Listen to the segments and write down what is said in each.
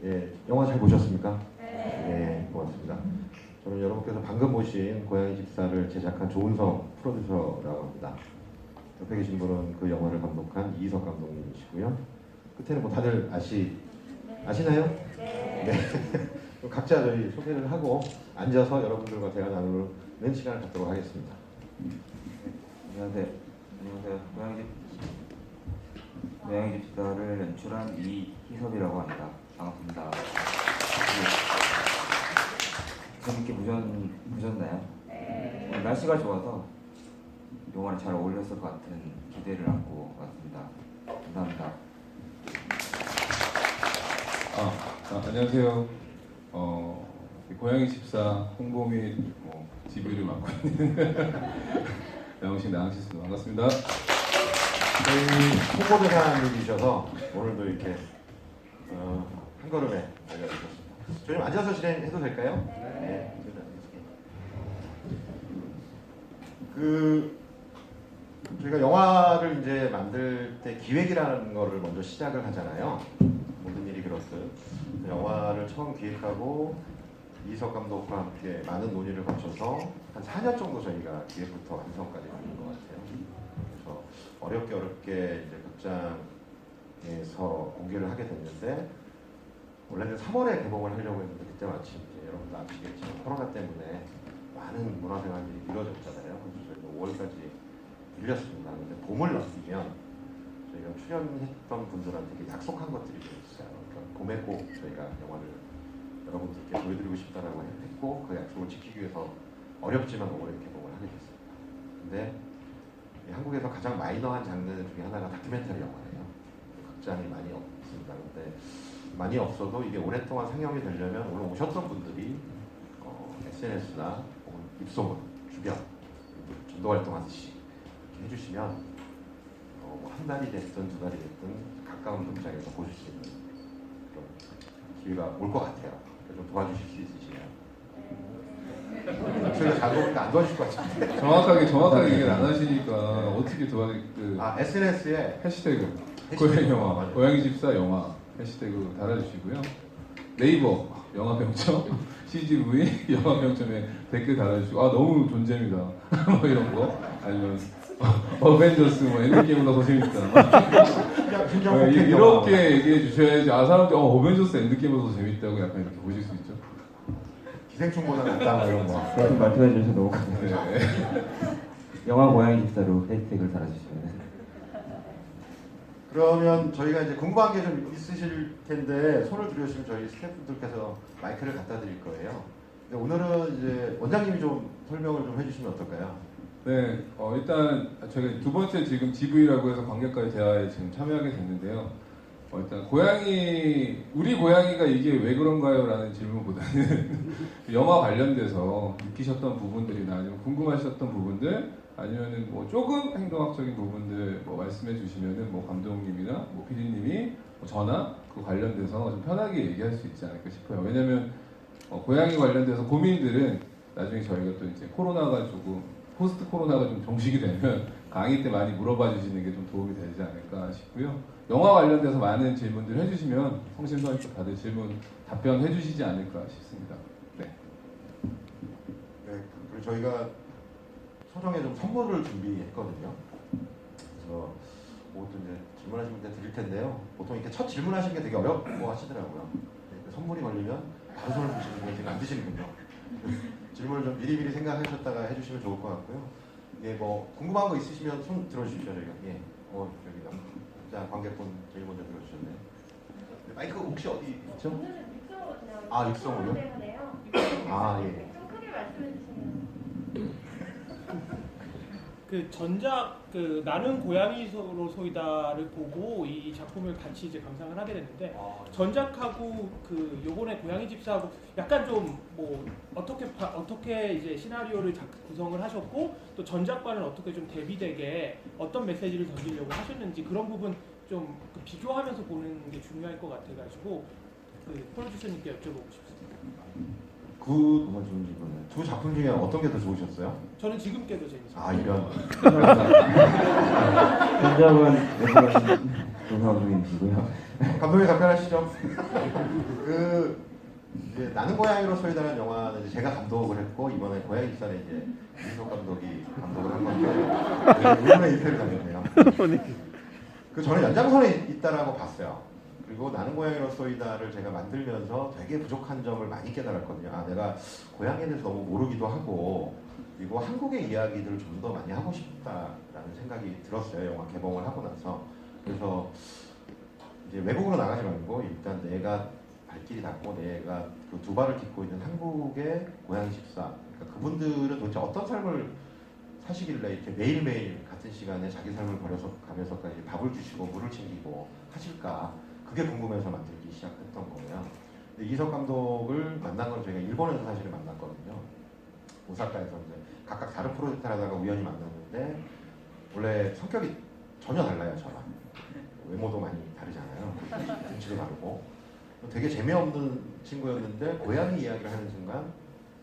예, 영화 잘 보셨습니까? 네, 고맙습니다. 저는 여러분께서 방금 보신 고양이 집사를 제작한 조은성 프로듀서라고 합니다. 옆에 계신 분은 그 영화를 감독한 이희석 감독님이시고요. 끝에는 뭐 다들 아시나요? 네. 각자 저희 소개를 하고 앉아서 여러분들과 대화 나누는 시간을 갖도록 하겠습니다. 안녕하세요. 고양이 집사를 연출한 이희섭이라고 합니다. 반갑습니다. 재밌게 보셨나요? 오늘 날씨가 좋아서 영화를 잘 어울렸을 것 같은 기대를 안고 왔습니다. 감사합니다. 안녕하세요. 고양이 집사 홍보 및 DV를 맡고 있는 양호식 나항실입니다. 반갑습니다. 저희 홍보대사님이셔서 오늘도 이렇게 한 걸음에 알려주셨습니다. 저희 좀 앉아서 진행해도 될까요? 네. 저희가 영화를 이제 만들 때 기획이라는 거를 먼저 시작을 하잖아요. 모든 일이 그렇듯 영화를 처음 기획하고 이희석 감독과 함께 많은 논의를 거쳐서 한 4년 정도 저희가 기획부터 완성까지 걸린 것 같아요. 그래서 어렵게 이제 극장에서 공개를 하게 됐는데 원래는 3월에 개봉을 하려고 했는데 그때 마침 이제 여러분도 아시겠지만 코로나 때문에 많은 문화생활들이 미뤄졌잖아요. 그래서 저희가 5월까지 밀렸습니다. 근데 봄을 넘기면 저희가 출연했던 분들한테 약속한 것들이 좀 있어요. 그러니까 봄에 꼭 저희가 영화를 여러분들께 보여드리고 싶다라고 했고 그 약속을 지키기 위해서 어렵지만 5월에 개봉을 하게 됐습니다. 근데 한국에서 가장 마이너한 장르 중에 하나가 다큐멘터리 영화예요. 극장이 많이 없습니다. 근데 많이 없어도 이게 오랫동안 상영이 되려면 오늘 오셨던 분들이 SNS나 혹은 입소문, 주변, 전도 활동하듯이 이렇게 해주시면 한 달이 됐든 두 달이 됐든 가까운 극장에서 보실 수 있는 그런 기회가 올 것 같아요. 좀 도와주실 수 있으시나요? 저희가 잘 보니까 안 도와주실 것 같은데. 정확하게 얘기를 안 하시니까 어떻게 SNS에 해시태그 고양이 영화, 고양이 집사 영화 해시태그 달아주시고요. 네이버 영화평점 CGV 영화평점에 댓글 달아주시고 너무 존재입니다. 뭐 이런 거 아니면 어벤져스 엔드게임보다 더 재밌다. 이렇게 얘기해 주셔야지 사람들이 어벤져스 엔드게임보다 더 재밌다고 약간 이렇게 보실 수 있죠. 기생충보다 낫다 이런 거. 그렇게 말씀해 주셔서 너무 감사합니다. 영화 고양이 집사로 해시태그를 달아주시면 그러면 저희가 이제 궁금한 게 좀 있으실 텐데 손을 들으시면 저희 스태프분들께서 마이크를 갖다 드릴 거예요. 근데 오늘은 이제 원장님이 좀 설명을 좀 해주시면 어떨까요? 네, 일단 저희가 두 번째 지금 GV라고 해서 관객과의 대화에 지금 참여하게 됐는데요. 일단 우리 고양이가 이게 왜 그런가요? 라는 질문보다는 영화 관련돼서 느끼셨던 부분들이나 아니면 궁금하셨던 부분들 아니면은 뭐 조금 행동학적인 부분들 말씀해 주시면은 감독님이나 PD님이 저나 그 관련돼서 좀 편하게 얘기할 수 있지 않을까 싶어요. 왜냐면 고양이 관련돼서 고민들은 나중에 저희가 또 이제 코로나가 조금 포스트 코로나가 좀 종식이 되면 강의 때 많이 물어봐 주시는 게 좀 도움이 되지 않을까 싶고요. 영화 관련돼서 많은 질문들 해주시면 성심성의껏 다들 답변해 주시지 않을까 싶습니다. 네. 네, 그리고 저희가 소정에 좀 선물을 준비했거든요. 그래서 그것도 이제 질문하시면 드릴 텐데요. 보통 이렇게 첫 질문하시는 게 되게 어렵고 하시더라고요. 네, 선물이 걸리면 바로 손을 드시는 거 지금 안 드시는군요. 질문을 좀 미리미리 생각하셨다가 해주시면 좋을 것 같고요. 이게 궁금한 거 있으시면 손 들어주시죠 저희가. 예. 저기 남자 관객분 제일 먼저 들어주셨네요. 마이크 혹시 어디 있죠? 오늘은 육성으로 육성으로요? 예. 좀 크게 말씀해 주시면. 전작 나는 고양이로 소이다를 보고 이 작품을 같이 이제 감상을 하게 됐는데 전작하고 요번에 고양이 집사하고 약간 좀 어떻게 이제 시나리오를 구성을 하셨고 또 전작과는 어떻게 좀 대비되게 어떤 메시지를 던지려고 하셨는지 그런 부분 좀 비교하면서 보는 게 중요할 것 같아가지고 프로듀서님께 여쭤보고 싶습니다. 두 작품 중에 어떤 게 더 좋으셨어요? 저는 지금 깨도 재밌어요. 이런. 전작은 조성 감독님이시고요. 감독님 답변하시죠. 이제 나는 고양이로 소이다라는 영화는 이제 제가 감독을 했고 이번에 고양이 집사는 이제 이석 감독이 감독을 한 건데 의문의 일패를 당했네요. 저는 연장선에 있다라고 봤어요. 그리고 나는 고양이로 소이다를 제가 만들면서 되게 부족한 점을 많이 깨달았거든요. 아, 내가 고양이에 대해서 너무 모르기도 하고 그리고 한국의 이야기들을 좀 더 많이 하고 싶다라는 생각이 들었어요. 영화 개봉을 하고 나서. 그래서 이제 외국으로 나가지 말고 일단 내가 발길이 닿고 내가 그 두 발을 딛고 있는 한국의 고양이 집사, 그러니까 그분들은 도대체 어떤 삶을 사시길래 이렇게 매일매일 같은 시간에 자기 삶을 버려서 가면서까지 밥을 주시고 물을 챙기고 하실까, 그게 궁금해서 만들기 시작했던 거예요. 근데 이석 감독을 만난 건 저희가 일본에서 사실은 만났거든요. 오사카에서 이제 각각 다른 프로젝트를 하다가 우연히 만났는데 원래 성격이 전혀 달라요. 저랑 외모도 많이 다르잖아요. 등치도 다르고 되게 재미없는 친구였는데 고양이 이야기를 하는 순간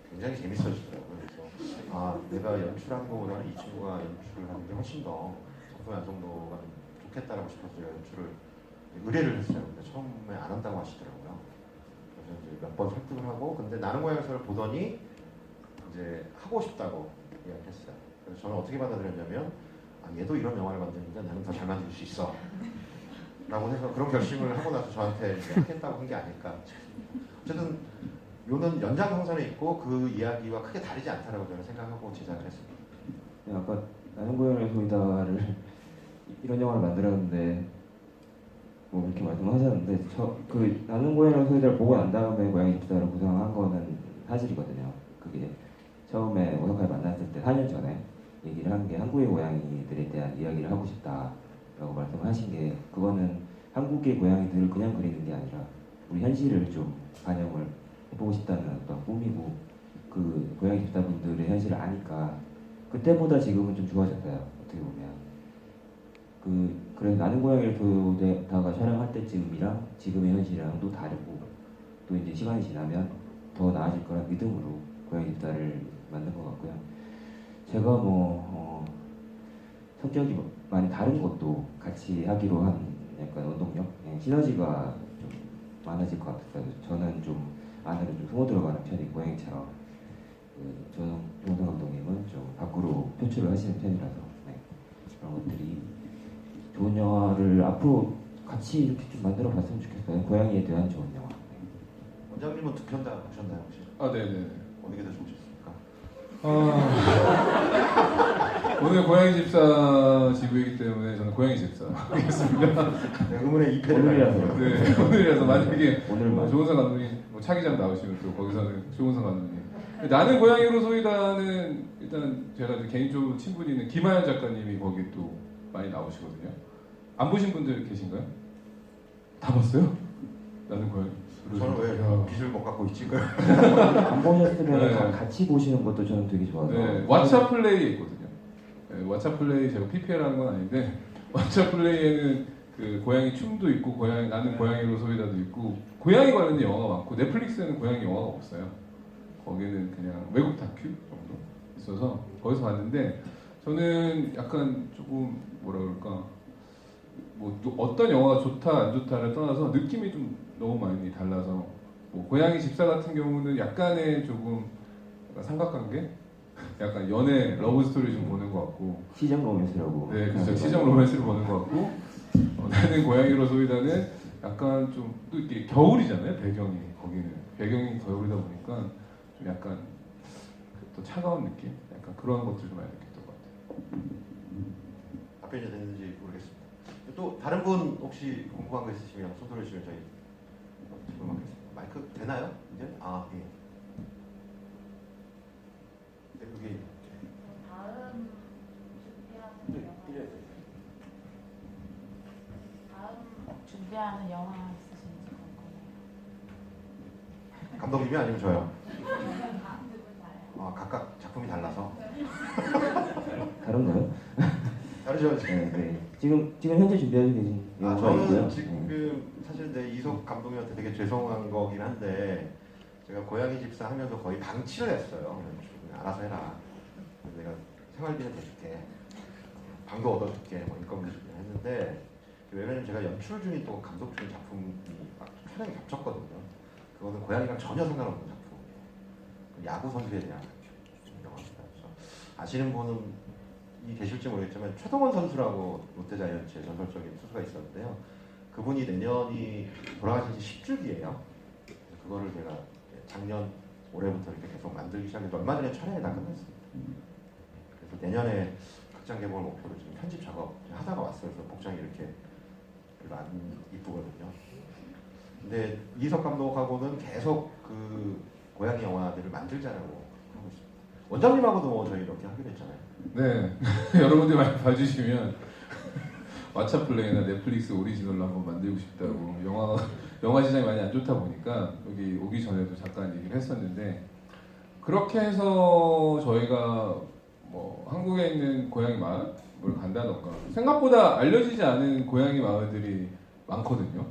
굉장히 재밌어지더라고요. 그래서 아, 내가 연출한 거보다는 이 친구가 연출을 하는 게 훨씬 더 작품 완성도가 좋겠다라고 싶어서 연출을 의뢰를 했어요. 근데 처음에 안 한다고 하시더라고요. 그래서 이제 몇 번 설득을 하고, 근데 나는 고양이를 보더니 이제 하고 싶다고 이야기했어요. 그래서 저는 어떻게 받아들였냐면, 아, 얘도 이런 영화를 만드는데 나는 더 잘 만들 수 있어 라고 해서 그런 결심을 하고 나서 저한테 이제 하겠다고 한 게 아닐까. 어쨌든 요는 연장선상에 있고 그 이야기와 크게 다르지 않다라고 저는 생각하고 제작을 했습니다. 네, 아까 나는 고양이로 소이다를 이런 영화를 만들었는데 뭐 이렇게 말씀하셨는데 그 나는 고양이로 소이다를 보고 난 다음에 고양이 집사를 구성한 거는 사실이거든요. 그게 처음에 오사카에 만났을 때 4년 전에 얘기를 한 게 한국의 고양이들에 대한 이야기를 하고 싶다라고 말씀하신 게, 그거는 한국의 고양이들을 그냥 그리는 게 아니라 우리 현실을 좀 반영을 해보고 싶다는 어떤 꿈이고, 그 고양이 집사분들의 현실을 아니까 그때보다 지금은 좀 좋아졌어요. 어떻게 보면 그래서 나는 고양이를 소이다가 촬영할 때쯤이랑 지금의 현실이랑 또 다르고, 또 이제 시간이 지나면 더 나아질 거란 믿음으로 고양이 집사를 만든 것 같고요. 제가 성격이 많이 다른 것도 같이 하기로 한 약간 원동력, 시너지가 좀 많아질 것 같았어요. 저는 좀 안으로 좀 숨어 들어가는 편이 고양이처럼, 조성 감독님은 좀 밖으로 표출을 하시는 편이라서 그런 것들이 좋은 영화를 앞으로 같이 이렇게 좀 만들어 봤으면 좋겠어요. 고양이에 대한 좋은 영화. 원장님은 두 편 다 보셨나요 혹시? 아, 네네. 어느 게 더 좋으셨습니까? 오늘 고양이 집사 지부이기 때문에 저는 고양이 집사 하겠습니다. 네, 의문의 2패를 오늘이라서. 네, 오늘이라서 만약에 오늘만. 조은성 감독님 차기장 나오시면 또 거기서는 조은성 감독님. 나는 고양이로 소이다는 일단 제가 개인적으로 친분이 있는 김하연 작가님이 거기 또 많이 나오시거든요. 안 보신 분들 계신가요? 다 봤어요? 나는 고양이. 저는 왜 야. 빚을 못 갖고 있지? 안 보셨으면 네. 같이 보시는 것도 저는 되게 좋아서. 네, 왓챠 플레이에 있거든요. 네, 왓챠 플레이 제가 PPL하는 건 아닌데 왓챠 플레이에는 그 고양이 춤도 있고 나는 고양이로 소이다도 있고 고양이 관련된 영화가 많고, 넷플릭스에는 고양이 영화가 없어요. 거기는 그냥 외국 다큐 정도 있어서 거기서 봤는데, 저는 약간 조금 뭐라 그럴까, 뭐 어떤 영화가 좋다 안 좋다를 떠나서 느낌이 좀 너무 많이 달라서, 뭐 고양이 집사 같은 경우는 약간의 조금 약간 삼각관계, 약간 연애 러브 스토리 좀 보는 것 같고, 시장 로맨스라고. 네, 그렇죠. 시장 로맨스를 보는 것 같고, 나는 고양이로 소이다는 약간 좀 또 이게 겨울이잖아요. 거기는 배경이 겨울이다 보니까 좀 약간 또 차가운 느낌, 약간 그런 것들 좀 많이 느꼈던 것 같아요. 답변이 됐는지 모르겠습니다. 또 다른 분 혹시 궁금한 거 있으시면 손 들어주시면 저희 질문하겠습니다. 마이크 되나요? 이제? 아, 예. 네, 여기. 다음 준비하는 영화. 다음 준비하는 영화 있으신지 궁금해요. 감독님이 아니면 저요? 다들 다요. 아, 각각 작품이 달라서. 다른가요? 다르죠? 네, 네. 지금 현재 준비하고 계신 아, 영화가 저는 있고요. 지금 사실 내 이석 감독님한테 되게 죄송한 거긴 한데, 제가 고양이 집사 하면서 거의 방치를 했어요. 그냥 알아서 해라. 내가 생활비는 대줄게, 방도 얻어줄게, 뭐 인건비 줄게 했는데, 왜냐면 제가 연출 중인 또 감독 중인 작품이 막 촬영이 겹쳤거든요. 그거는 고양이랑 전혀 상관없는 작품이에요. 야구 선수에 대한 영화입니다. 그래서 아시는 분은 계실지 모르겠지만 최동원 선수라고 롯데자이언츠의 전설적인 투수가 있었는데요. 그분이 내년이 돌아가신 지 10주기예요. 그거를 제가 작년 올해부터 이렇게 계속 만들기 시작해서 얼마 전에 촬영이 다 끝났습니다. 그래서 내년에 극장 개봉을 목표로 지금 편집 작업 하다가 왔어요. 그래서 복장이 이렇게 별로 안 이쁘거든요. 근데 이석 감독하고는 계속 그 고양이 영화들을 만들자라고 하고 있습니다. 원장님하고도 뭐 저희 이렇게 하기로 했잖아요. 네, 여러분들 많이 봐주시면 왓챠플레이나 넷플릭스 오리지널로 한번 만들고 싶다고 영화 시장이 많이 안 좋다 보니까 여기 오기 전에도 잠깐 얘기를 했었는데 그렇게 해서 저희가 뭐 한국에 있는 고양이 마을을 간다던가 생각보다 알려지지 않은 고양이 마을들이 많거든요.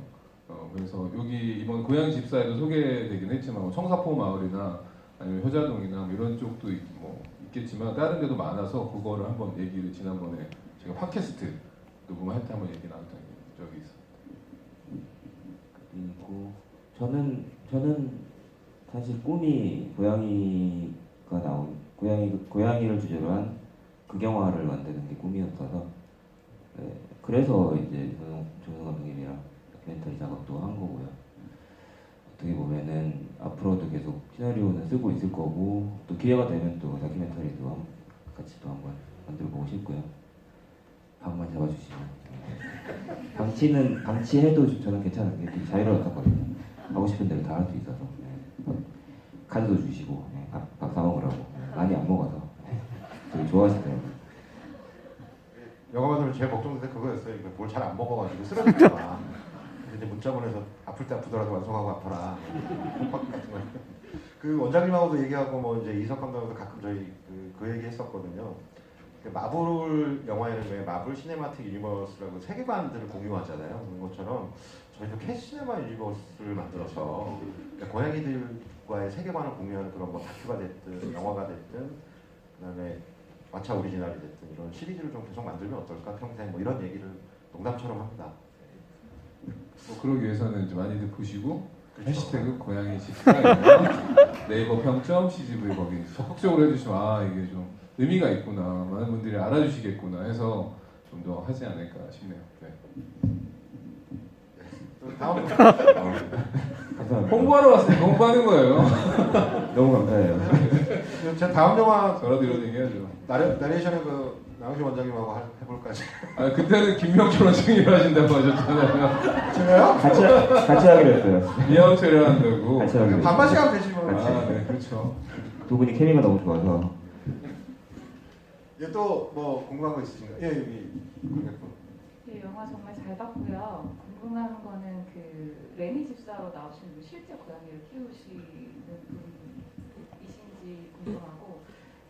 그래서 여기 이번 고양이 집사에도 소개되긴 했지만 뭐 청사포 마을이나 아니면 효자동이나 뭐 이런 쪽도 뭐 있겠지만 다른 데도 많아서 그거를 한번 얘기를 지난번에 제가 팟캐스트 녹음할 때 한번 얘기 나눴던 적이 있어요. 그리고 저는 사실 꿈이 고양이가 나온 고양이를 주제로 한 극영화를 만드는 게 꿈이었어서 네, 그래서 이제 조성 감독님이랑 다큐멘터리 작업도 한 거고요. 어떻게 보면은 앞으로도 계속 시나리오는 쓰고 있을 거고 또 기회가 되면 또 다큐멘터리도 같이 또 한번 만들어 보고 싶고요. 방만 잡아주시면 방치해도 저는 괜찮은 게 되게 자유로웠거든요. 하고 싶은 대로 다 할 수 있어서 카드도 주시고 밥 사 먹으라고 많이 안 먹어서 되게 좋아하시더라고요. 영화 만들면 제일 걱정된 게 그거였어요. 뭘 잘 안 먹어가지고 쓰러질까 봐. 이제 문자 보내서 아플 때 아프더라도 완성하고 아파라. 그 원장님하고도 얘기하고 뭐 이제 이석 감독하고도 가끔 저희 그 얘기 했었거든요. 마블 영화에는 왜 마블 시네마틱 유니버스라고 세계관들을 공유하잖아요. 그런 것처럼 저희도 캐시 시네마 유니버스를 만들어서 그러니까 고양이들과의 세계관을 공유하는 그런 뭐 다큐가 됐든 영화가 됐든 그다음에 왓챠 오리지널이 됐든 이런 시리즈를 좀 계속 만들면 어떨까 평생 뭐 이런 얘기를 농담처럼 합니다. 뭐 그러기 위해서는 이제 많이들 보시고 그렇죠. 해시태그 고양이 집사예요. 네이버 평점 CGV 거기 적극적으로 해주시면 아 이게 좀 의미가 있구나 많은 분들이 알아주시겠구나 해서 좀 더 하지 않을까 싶네요. 네. 다음 감사합니다. 홍보하러 왔으니까 홍보하는 거예요. 너무 감사해요. 제 다음 영화 저라도 이런 얘기 해야죠. 나레이션의 그 나영신 원장님하고 해볼까? 아 그때는 김명철 원장님 하신다고 하셨잖아요. 제가요? 같이 하기로 했어요. 미아웃을 한다고. 같이 하기로 했어요. 반반씩 하면 되지 뭐. 아, 네, 그렇죠. 두 분이 케미가 너무 좋아서 또뭐 궁금한 거 있으신가요? 예 여기 관객분. 네, 영화 정말 잘 봤고요. 궁금한 거는 그 레니 집사로 나오시는 분 실제 고양이를 키우시는 분이신지 궁금하고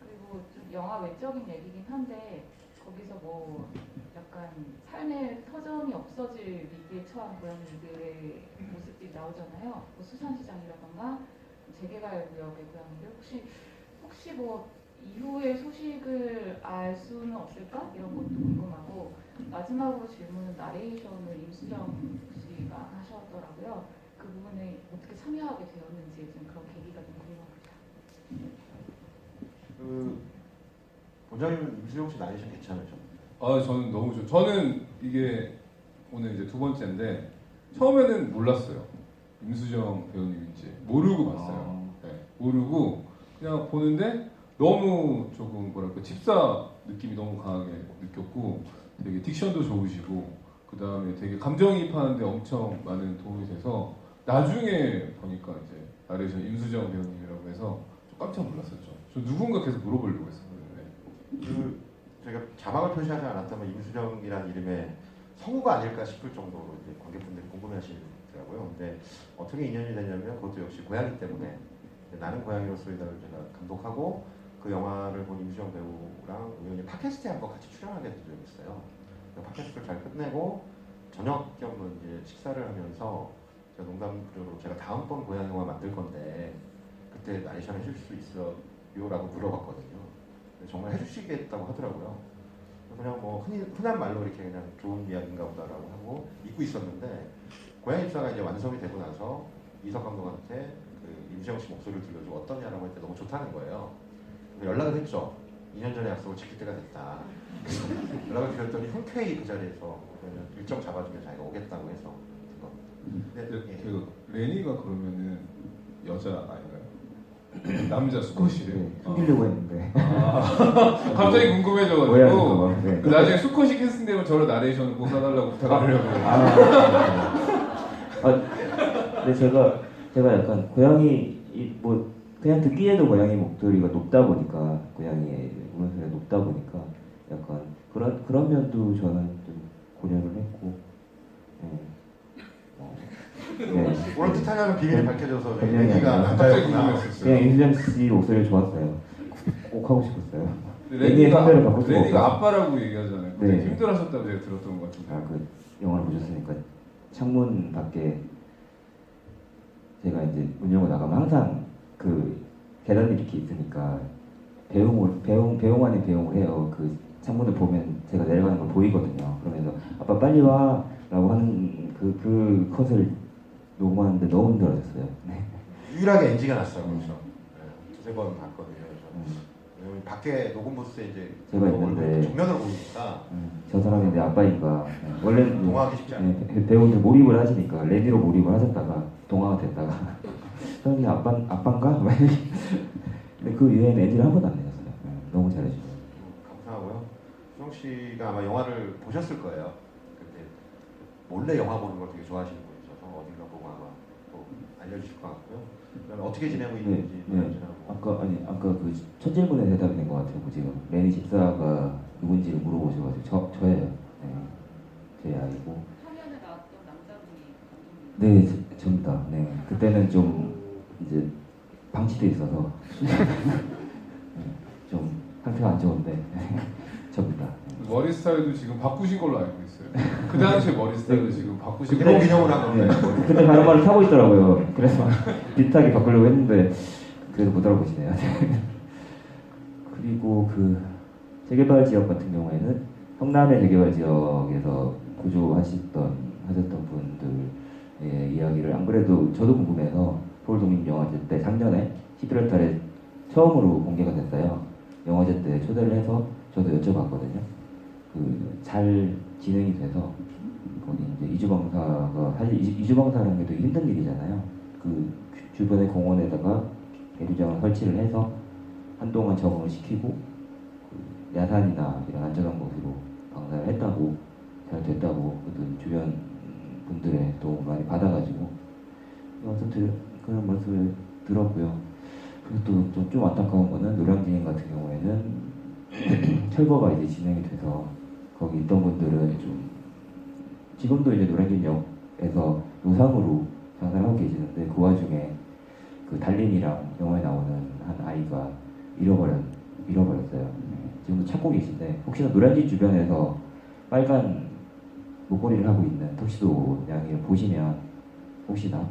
그리고 좀 영화 외적인 얘기긴 한데 거기서 뭐 약간 삶의 터전이 없어질 위기에 처한 고양이들의 모습들이 나오잖아요. 뭐 수산시장이라던가 재개발 구역의 고양이들 혹시 뭐 이후의 소식을 알 수는 없을까? 이런 것도 궁금하고 마지막으로 질문은 나레이션을 임수정 씨가 하셨더라고요. 그 부분에 어떻게 참여하게 되었는지 좀 그런 계기가 좀 궁금합니다. 그 원장님은 임수정 씨 나레이션 괜찮으죠? 아 저는 너무 좋죠. 저는 이게 오늘 이제 두 번째인데 처음에는 몰랐어요. 임수정 배우님인지 모르고 봤어요. 네, 모르고 그냥 보는데 너무 조금 뭐랄까 집사 느낌이 너무 강하게 느꼈고 되게 딕션도 좋으시고 그 다음에 되게 감정이입하는데 엄청 많은 도움이 돼서 나중에 보니까 이제 나레이션 임수정 배우님이라고 해서 좀 깜짝 놀랐었죠. 저 누군가 계속 물어보려고 했었거든요. 그 제가 자막을 표시하지 않았다면 임수정이라는 이름의 성우가 아닐까 싶을 정도로 이제 관객분들이 궁금해하시더라고요. 근데 어떻게 인연이 되냐면 그것도 역시 고양이 때문에 나는 고양이로서이다를 제가 감독하고 그 영화를 본 임수정 배우랑 우연히 팟캐스트에 한번 같이 출연하게 된 적이 있어요. 팟캐스트를 잘 끝내고 저녁 겸 이제 식사를 하면서 제가 농담으로 제가 다음번 고양이 영화 만들 건데 그때 나레이션 해줄 수 있어요? 라고 물어봤거든요. 정말 해주시겠다고 하더라고요. 그냥 뭐 흔한 말로 이렇게 그냥 좋은 이야기인가 보다라고 하고 잊고 있었는데 고양이 집사가 이제 완성이 되고 나서 이석 감독한테 그 임시영 씨 목소리를 들려주고 어떠냐라고 했는데 너무 좋다는 거예요. 그래서 연락을 했죠. 2년 전에 약속을 지킬 때가 됐다. 연락을 드렸더니 흔쾌히 그 자리에서 그러면 일정 잡아주면 자기가 오겠다고 해서 된 겁니다. 네, 예. 그 레니가 그러면은 여자 아닌가요? 남자 수컷이래요. 네, 숨기려고 했는데 갑자기 오해하실까 궁금해져가지고 봐. 네. 나중에 수컷이 캐스팅되면 저런 나레이션을 꼭 사달라고 부탁하려고. 근데 제가 약간 고양이 뭐 그냥 듣기에도 고양이 목소리가 높다 보니까 고양이의 음소리가 높다 보니까 약간 그런 면도 저는 좀 고려를 했고. 네. 오늘 티타니아는 비밀이 밝혀져서 변명이 얘기가 아니라 갑자기 남자였구나. 궁금했었어요. 그냥 임수정 씨 목소리가 좋았어요. 꼭 하고 싶었어요. 레니가 선배를 바꿀 수가 없어서. 아빠라고 얘기하잖아요. 네. 되게 힘들어하셨다고 제가 들었던 것 같은데. 그 영화를 보셨으니까 창문 밖에 제가 이제 문 열고 나가면 항상 그 계단이 이렇게 있으니까 배웅 아닌 배웅을 해요. 그 창문을 보면 제가 내려가는 걸 보이거든요. 그러면서 아빠 빨리 와라고 하는 그 컷을 녹음하는데 너무 힘들어졌어요. 네. 유일하게 NG가 났어요. 그래서 네, 두세 번 봤거든요. 그래서 왜냐면 밖에 녹음 부스에 이제 제가 있는데 정면으로 보이니까 저 사람이 내 아빠인가. 원래는 동화하기 쉽지 않아요. 배우들 몰입을 하시니까 레니로 몰입을 하셨다가 동화가 됐다가 저는 아빠인가? 근데 그 이후에는 NG를 한 번도 안 내셨어요. 너무 잘해주셔요. 감사하고요. 수영 씨가 아마 영화를 보셨을 거예요. 근데 몰래 영화 보는 걸 되게 좋아하시는 분이셔서 어딘가 보고 아마 또 알려주실 것 같고요. 그다음에 어떻게 지내고 있는지 아까 그 첫 질문에 대답이 된 것 같아요. 지금 레니 집사가 누군지를 물어보셔가지고 저예요. 네. 제 아이고. 화면에 나왔던 남자분이 감독님. 네, 접니다. 네, 그때는 좀 이제 방치돼 있어서 좀 상태가 안 좋은데 접니다. 머리 스타일도 지금 바꾸신 걸로 알고 있어요. 그 당시에 머리 스타일도 지금 바꾸신 그때 걸로. 기념을 한 건데. 네, 그때 가르마를 타고 있더라고요. 그래서 비슷하게 바꾸려고 했는데 그래도 못 알아보시네요. 그리고 그 재개발 지역 같은 경우에는 성남의 재개발 지역에서 하셨던 분들의 이야기를 안 그래도 저도 궁금해서 서울독립영화제 때 작년에 11월 달에 처음으로 공개가 됐어요. 영화제 때 초대를 해서 저도 여쭤봤거든요. 그 잘 진행이 돼서 거기 이제 이주방사가 사실 이주방사라는 게 되게 힘든 일이잖아요. 그 주변의 공원에다가 대류장을 설치를 해서 한동안 적응을 시키고 그 야산이나 이런 안전한 곳으로 방사를 했다고 잘 됐다고 주변 분들의 도움을 많이 받아가지고 그런 말씀을 들었고요. 그리고 또 좀 안타까운 거는 노량진 같은 경우에는 철거가 이제 진행이 돼서 거기 있던 분들은 좀 지금도 이제 노량진역에서 노상으로 장사를 하고 계시는데 그 와중에 그 달린이랑 영화에 나오는 한 아이가 잃어버렸어요. 지금도 찾고 계신데 혹시나 노량진 주변에서 빨간 목걸이를 하고 있는 턱시도 양이를 보시면 혹시나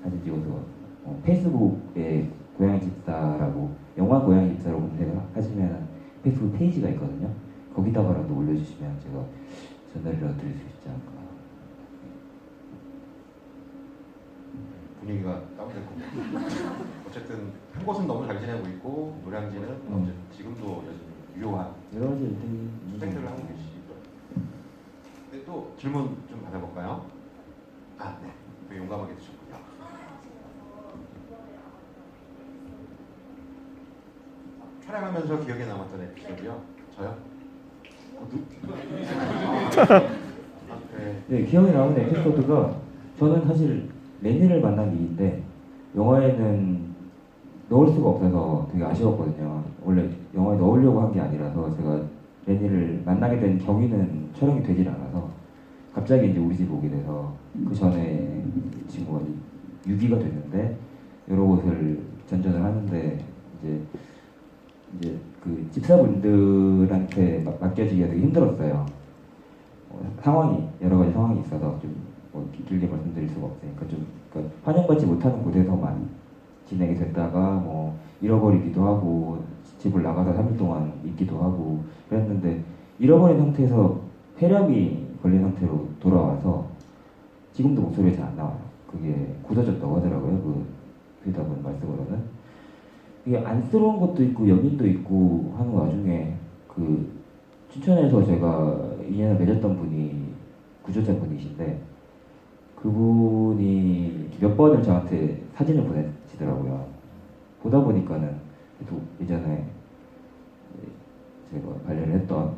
사진 찍어서 페이스북에 고양이 집사라고 영화 고양이 집사라고 검색하시면 페이스북 페이지가 있거든요. 거기다가라도 올려주시면 제가 전달이라도 드릴 수 있지 않을까. 분위기가 다운됐고 어쨌든 한 곳은 너무 잘 지내고 있고 노량진은 지금도 여전히 유효한 여러 가지 일들이 수생들을 하고 계시죠. 근데 또 질문 좀 받아볼까요? 아, 네. 되게 용감하게 드셨군요. 촬영하면서 기억에 남았던 에피소드요? 저요? 네, 기억에 남는 에피소드가 저는 사실 레니를 만난 일인데 영화에는 넣을 수가 없어서 되게 아쉬웠거든요. 원래 영화에 넣으려고 한 게 아니라서 제가 레니를 만나게 된 경위는 촬영이 되질 않아서 갑자기 이제 우리 집 오게 돼서 그 전에 친구가 6기가 됐는데 여러 곳을 전전을 하는데 이제 그 집사분들한테 맡겨지기가 되게 힘들었어요. 여러 가지 상황이 있어서 좀뭐 길게 말씀드릴 수가 없으니까 그러니까 환영받지 못하는 곳에서만 진행이 됐다가 뭐 잃어버리기도 하고 집을 나가서 3일 동안 있기도 하고 그랬는데 잃어버린 상태에서 폐렴이 걸린 상태로 돌아와서 지금도 목소리가 잘 안 나와요. 그게 굳어졌다고 하더라고요. 그 회답은 말씀으로는 이게 안쓰러운 것도 있고 연민도 있고 하는 와중에 그 춘천에서 제가 인연을 맺었던 분이 구조자분이신데 그분이 몇 번을 저한테 사진을 보내시더라고요. 보다 보니까는 또 예전에 제가 관련을 했던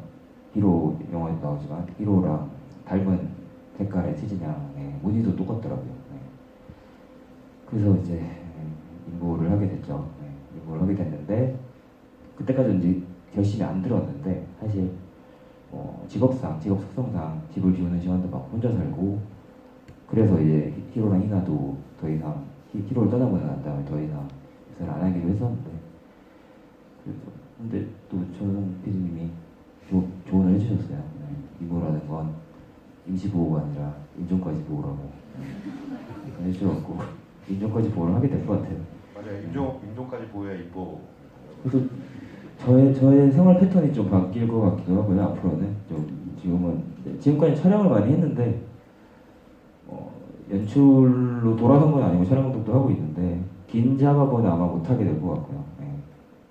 히로 영화에도 나오지만 히로랑 닮은 색깔의 최진양의 무늬도 똑같더라고요. 네. 그래서 이제 인보를 하게 됐죠. 네. 인보를 하게 됐는데 그때까지는 이제 결심이 안 들었는데 사실 직업 특성상 집을 비우는 시간도 막 혼자 살고 그래서 이제 히로랑 희나도 더 이상 히로를 떠나고 난 다음에 더 이상 있어를 안 하기로 했었는데 그래서 근데 또 조성 PD님이 조언을 해주셨어요. 네. 이거라는 건 임시보호가 아니라 임종까지 보호라고 해주셔갖고 임종까지 보호를 하게 될 것 같아요. 맞아요. 임종까지 보여야 인보. 그래서 저의 생활 패턴이 좀 바뀔 것 같기도 하고요. 앞으로는 좀 지금까지 촬영을 많이 했는데 연출로 돌아선 건 아니고 촬영 감독도 하고 있는데 긴 작업은 아마 못하게 될 것 같고요. 네.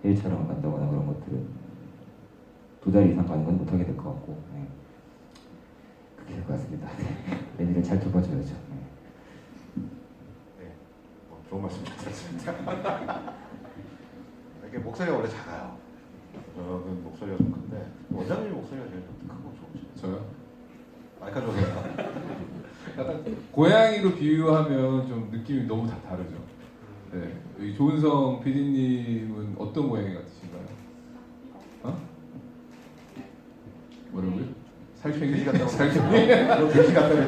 해외 촬영을 간다거나 그런 것들은 2달 이상 가는 건 못하게 될 것 같고 네. 그렇게 될 것 같습니다. 애들을 잘 돌봐줘야죠. 네. 좋은 말씀 드렸습니다. 이게 목소리가 원래 작아요. 저는 목소리가 좀 큰데 원장님 목소리가 제일 좀 크고 좋으시죠. 저요? 아까 저기요. 약간 고양이로 비유하면 좀 느낌이 너무 다 다르죠. 네, 이 조은성 PD님은 어떤 고양이 같으신가요? 어? 뭐라고요? 살쾡이? 돼지 같다고. 살쾡이? 돼지 같다고.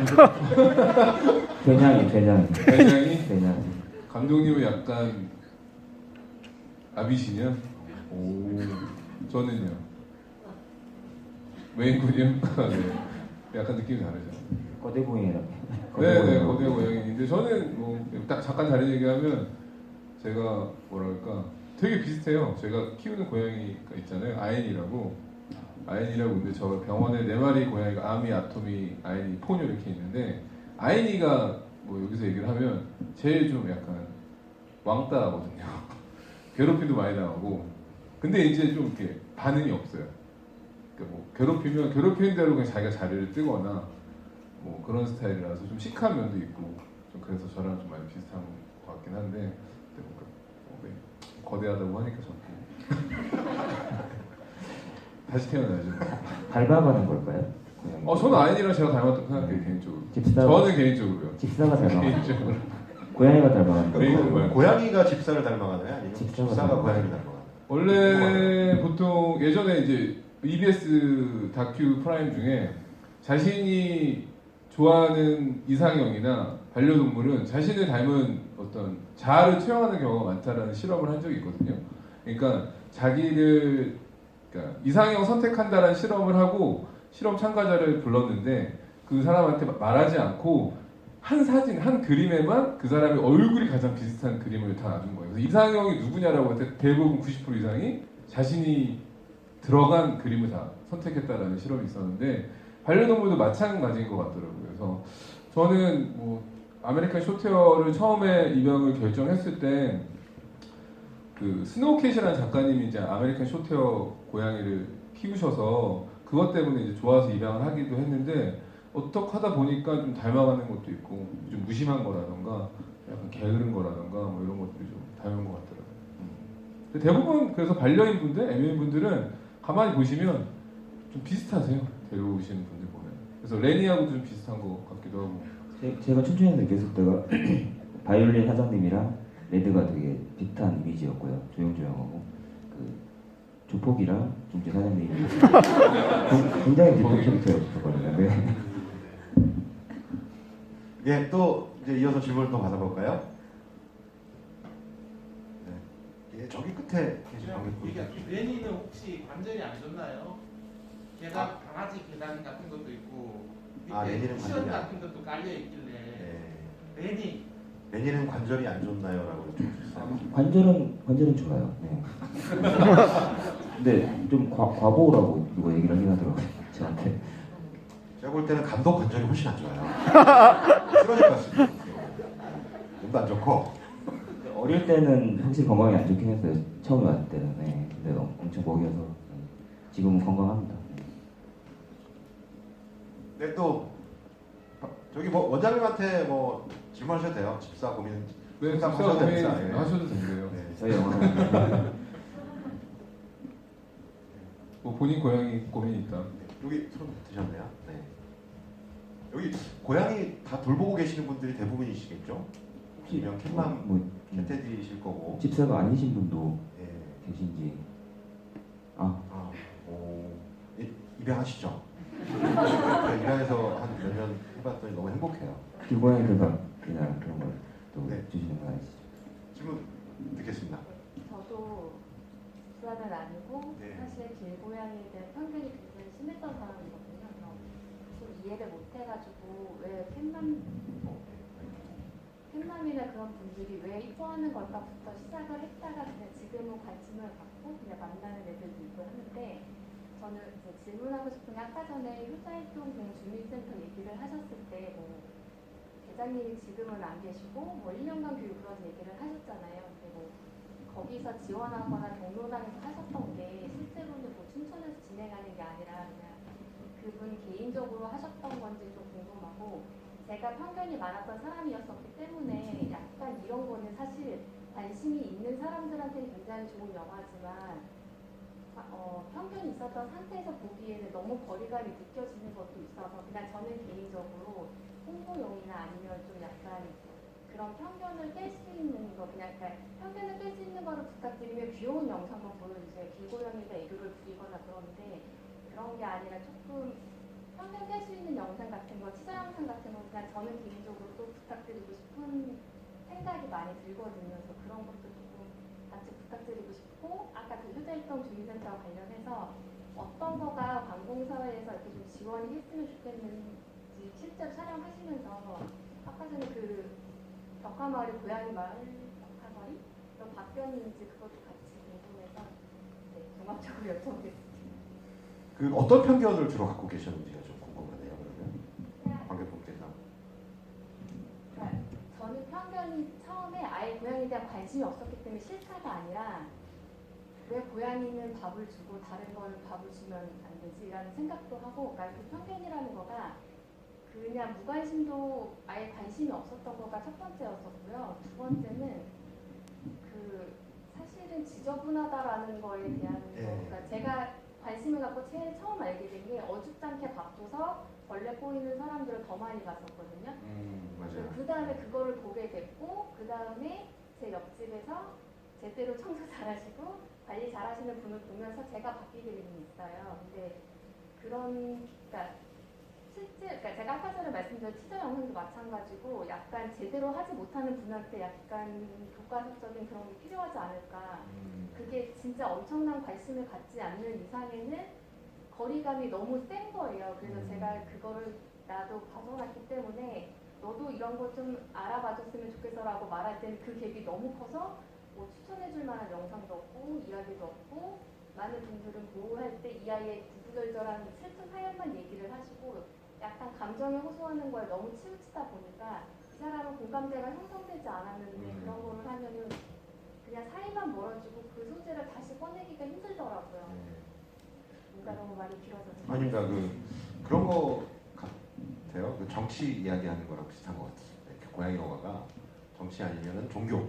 대냥이. 굉장히 감독님은 약간 아비시냐? 오, 저는요. 메인군요? 네, 약간 느낌이 다르죠. 거대고양이라고. 네네, 거대 고양이인데 저는 뭐 딱 잠깐 다른 얘기하면 제가 뭐랄까 되게 비슷해요. 제가 키우는 고양이가 있잖아요. 아엔이라고. 근데 저 병원에 4마리 고양이가 아미, 아토미, 아엔이, 포뇨 이렇게 있는데 아엔이가 뭐 여기서 얘기를 하면 제일 좀 약간 왕따거든요. 괴롭힘도 많이 당하고 근데 이제 좀 이렇게 반응이 없어요. 그러니까 뭐 괴롭히면 괴롭히는 대로 그냥 자기가 자리를 뜨거나 뭐 그런 스타일이라서 좀 시크한 면도 있고 좀 그래서 저랑 좀 많이 비슷한 것 같긴 한데 네, 거대하다고 하니까 자꾸 다시 태어나야죠. 닮아가는 걸까요? 저는 아이들이랑 제가 닮았다고 생각해요 개인적으로. 집사. 저는 개인적으로요. 집사가 닮아가는. 개인적으로. 고양이가 닮아가는 네, 거. 정말. 고양이가 집사를 닮아가나요? 아니면 집사가 집사가 고양이를 닮아가나요? 원래 보통 예전에 이제 EBS 다큐 프라임 중에 자신이 좋아하는 이상형이나 반려동물은 자신을 닮은 어떤 자아를 투영하는 경우가 많다라는 실험을 한 적이 있거든요. 그러니까 자기를 그러니까 이상형 선택한다라는 실험을 하고 실험 참가자를 불렀는데 그 사람한테 말하지 않고 한 사진, 한 그림에만 그 사람의 얼굴이 가장 비슷한 그림을 다 놔준 거예요. 그래서 이상형이 누구냐라고 할 때 대부분 90% 이상이 자신이 들어간 그림을 다 선택했다라는 실험이 있었는데 반려동물도 마찬가지인 것 같더라고요. 그래서 저는 뭐 아메리칸 숏헤어를 처음에 입양을 결정했을 때 그 스노우캣이라는 작가님이 이제 아메리칸 숏헤어 고양이를 키우셔서 그것 때문에 이제 좋아서 입양을 하기도 했는데 어떻게 하다 보니까 좀 닮아가는 것도 있고 좀 무심한 거라던가 약간 게으른 거라던가 뭐 이런 것들이 좀 닮은 것 같더라고요. 근데 대부분 그래서 반려인 분들, 애묘인 분들은 가만히 보시면 좀 비슷하세요. 데려오시는 분들 보면. 그래서 레니하고도 좀 비슷한 것 같기도 하고. 제가 춘천에서 계속 때가 바이올린 사장님이랑 레드가 되게 비슷한 이미지였고요. 조용조용하고 그 조폭이랑 중재 사장님이 굉장히 비슷한 캐릭터였거든요. 네. 예, 또 이제 이어서 질문을 또 받아볼까요? 네. 예, 저기 끝에 계신 관객분. 레니는 혹시 관절이 안 좋나요? 걔가 강아지 계단 같은 것도 있고 밑에 레니는 쿠션 관절이 안 같은 것도 깔려 있길래 네. 레니 매니는 관절이 안 좋나요?라고 여쭤보셨어요. 관절은 좋아요. 네. 근데 좀 과보라고 누가 얘기를 하긴 하더라고요. 저한테. 제가 볼 때는 감독 관절이 훨씬 안 좋아요. 쓰러질 것 같습니다. 몸도 안 좋고. 어릴 때는 확실히 건강이 안 좋긴 했어요. 처음에 왔을 때는. 네. 근데 엄청 먹여서 네. 지금은 건강합니다. 네, 또 저기 뭐 원장님한테 뭐 질문하셔도 돼요. 집사 고민. 네, 상담 집사 하셔도 고민 됩니다. 예. 하셔도 된대요. 네. 저희 영화는 뭐 본인 고양이 고민이 있다. 여기 손 드셨네요. 네. 여기 고양이 다 돌보고 계시는 분들이 대부분이시겠죠? 분명 캣맘 뭐 캣테디실 거고. 집사가 아니신 분도 예. 계신지. 입양하시죠? 입양해서 한 몇 년 해봤더니 너무 행복해요. 길고양이들과 그냥 그런 걸 또 네. 주시는 거 아니시죠? 질문 듣겠습니다. 저도 집사는 아니고 네. 사실 길고양이에 대한 편견이 굉장히 심했던 사람이거든요. 좀 이해를 못해가지고 왜 캣맘이나 그런 분들이 왜 이뻐하는 걸까부터 시작을 했다가 그냥 지금은 관심을 갖고 그냥 만나는 애들도 있고 하는데 저는 이제 질문하고 싶은 게 아까 전에 효자활동 주민센터 얘기를 하셨을 때 뭐 대장님이 지금은 안 계시고 뭐 1년간 교육 그런 얘기를 하셨잖아요. 근데 뭐 거기서 지원하거나 경로당에서 하셨던 게 실제로는 뭐 춘천에서 진행하는 게 아니라 그냥 그분 개인적으로 하셨던 건지 좀 궁금하고 제가 편견이 많았던 사람이었었기 때문에 약간 이런 거는 사실 관심이 있는 사람들한테는 굉장히 좋은 영화지만 편견이 있었던 상태에서 보기에는 너무 거리감이 느껴지는 것도 있어서 그냥 저는 개인적으로 홍보용이나 아니면 좀 약간 그런 편견을 뺄 수 있는 거 그냥 편견을 뺄 수 있는 거를 부탁드리면 귀여운 영상만 보여주세요. 길고양이가 애교를 부리거나 그런데 그런 게 아니라 조금 편견 뺄 수 있는 영상 같은 거, 티저 영상 같은 거 그냥 저는 개인적으로 또 부탁드리고 싶은 생각이 많이 들거든요. 그래서 그런 것도 조금 같이 부탁드리고 싶고 아까 그 휴대활동 주민센터 관련해서 어떤 거가 관공서에서 이렇게 좀 지원이 했으면 좋겠는지 실제로 촬영하시면서 아까 전에 그 덕화마을이 고양이 마을 덕화마을이 그런 바뀌었는지 그것도 같이 궁금해서 네, 종합적으로 여쭤보겠습니다. 그 어떤 편견을 주로 갖고 계셨는지가 좀 궁금하네요. 그러면 관객분께서. 그러니까 저는 편견이 처음에 아예 고양이에 대한 관심이 없었기 때문에 싫다가 아니라 왜 고양이는 밥을 주고 다른 걸 밥을 주면 안 되지라는 생각도 하고 그러니까 그 편견이라는 거가 그냥 무관심도 아예 관심이 없었던 거가 첫 번째였었고요. 두 번째는 그 사실은 지저분하다라는 거에 대한 거 그러니까 제가 관심을 갖고 제일 처음 알게 된 게 어줍잖게 바쁘서 벌레 꼬이는 사람들을 더 많이 봤었거든요. 맞아요. 그 다음에 그거를 보게 됐고 그 다음에 제 옆집에서 제대로 청소 잘하시고 관리 잘하시는 분을 보면서 제가 바뀌게 된 게 있어요. 근데 그런 그러니까 그러니까 제가 아까 전에 말씀드린 티저 영상도 마찬가지고 약간 제대로 하지 못하는 분한테 약간 교과서적인 그런 게 필요하지 않을까. 그게 진짜 엄청난 관심을 갖지 않는 이상에는 거리감이 너무 센 거예요. 그래서 제가 그거를 나도 벗어났기 때문에 너도 이런 거 좀 알아봐줬으면 좋겠어라고 말할 때는 그 갭이 너줄 커서 뭐 추천해줄 만한 영상도 없고 이야기도 없고 많은 분들은 보호할 때 이 아이의 구구절절한 슬픈 사연만 얘기를 하시고 약간 감정에 호소하는 거에 너무 치우치다 보니까 이 사람은 공감대가 형성되지 않았는데 그런 거를 하면은 그냥 사이만 멀어지고 그 소재를 다시 꺼내기가 힘들더라고요. 뭔가 너무 말이 길어서. 아닙니다. 그런 거 같아요. 그 정치 이야기하는 거랑 비슷한 것 같아요. 고양이 영화가 정치 아니면은 종교.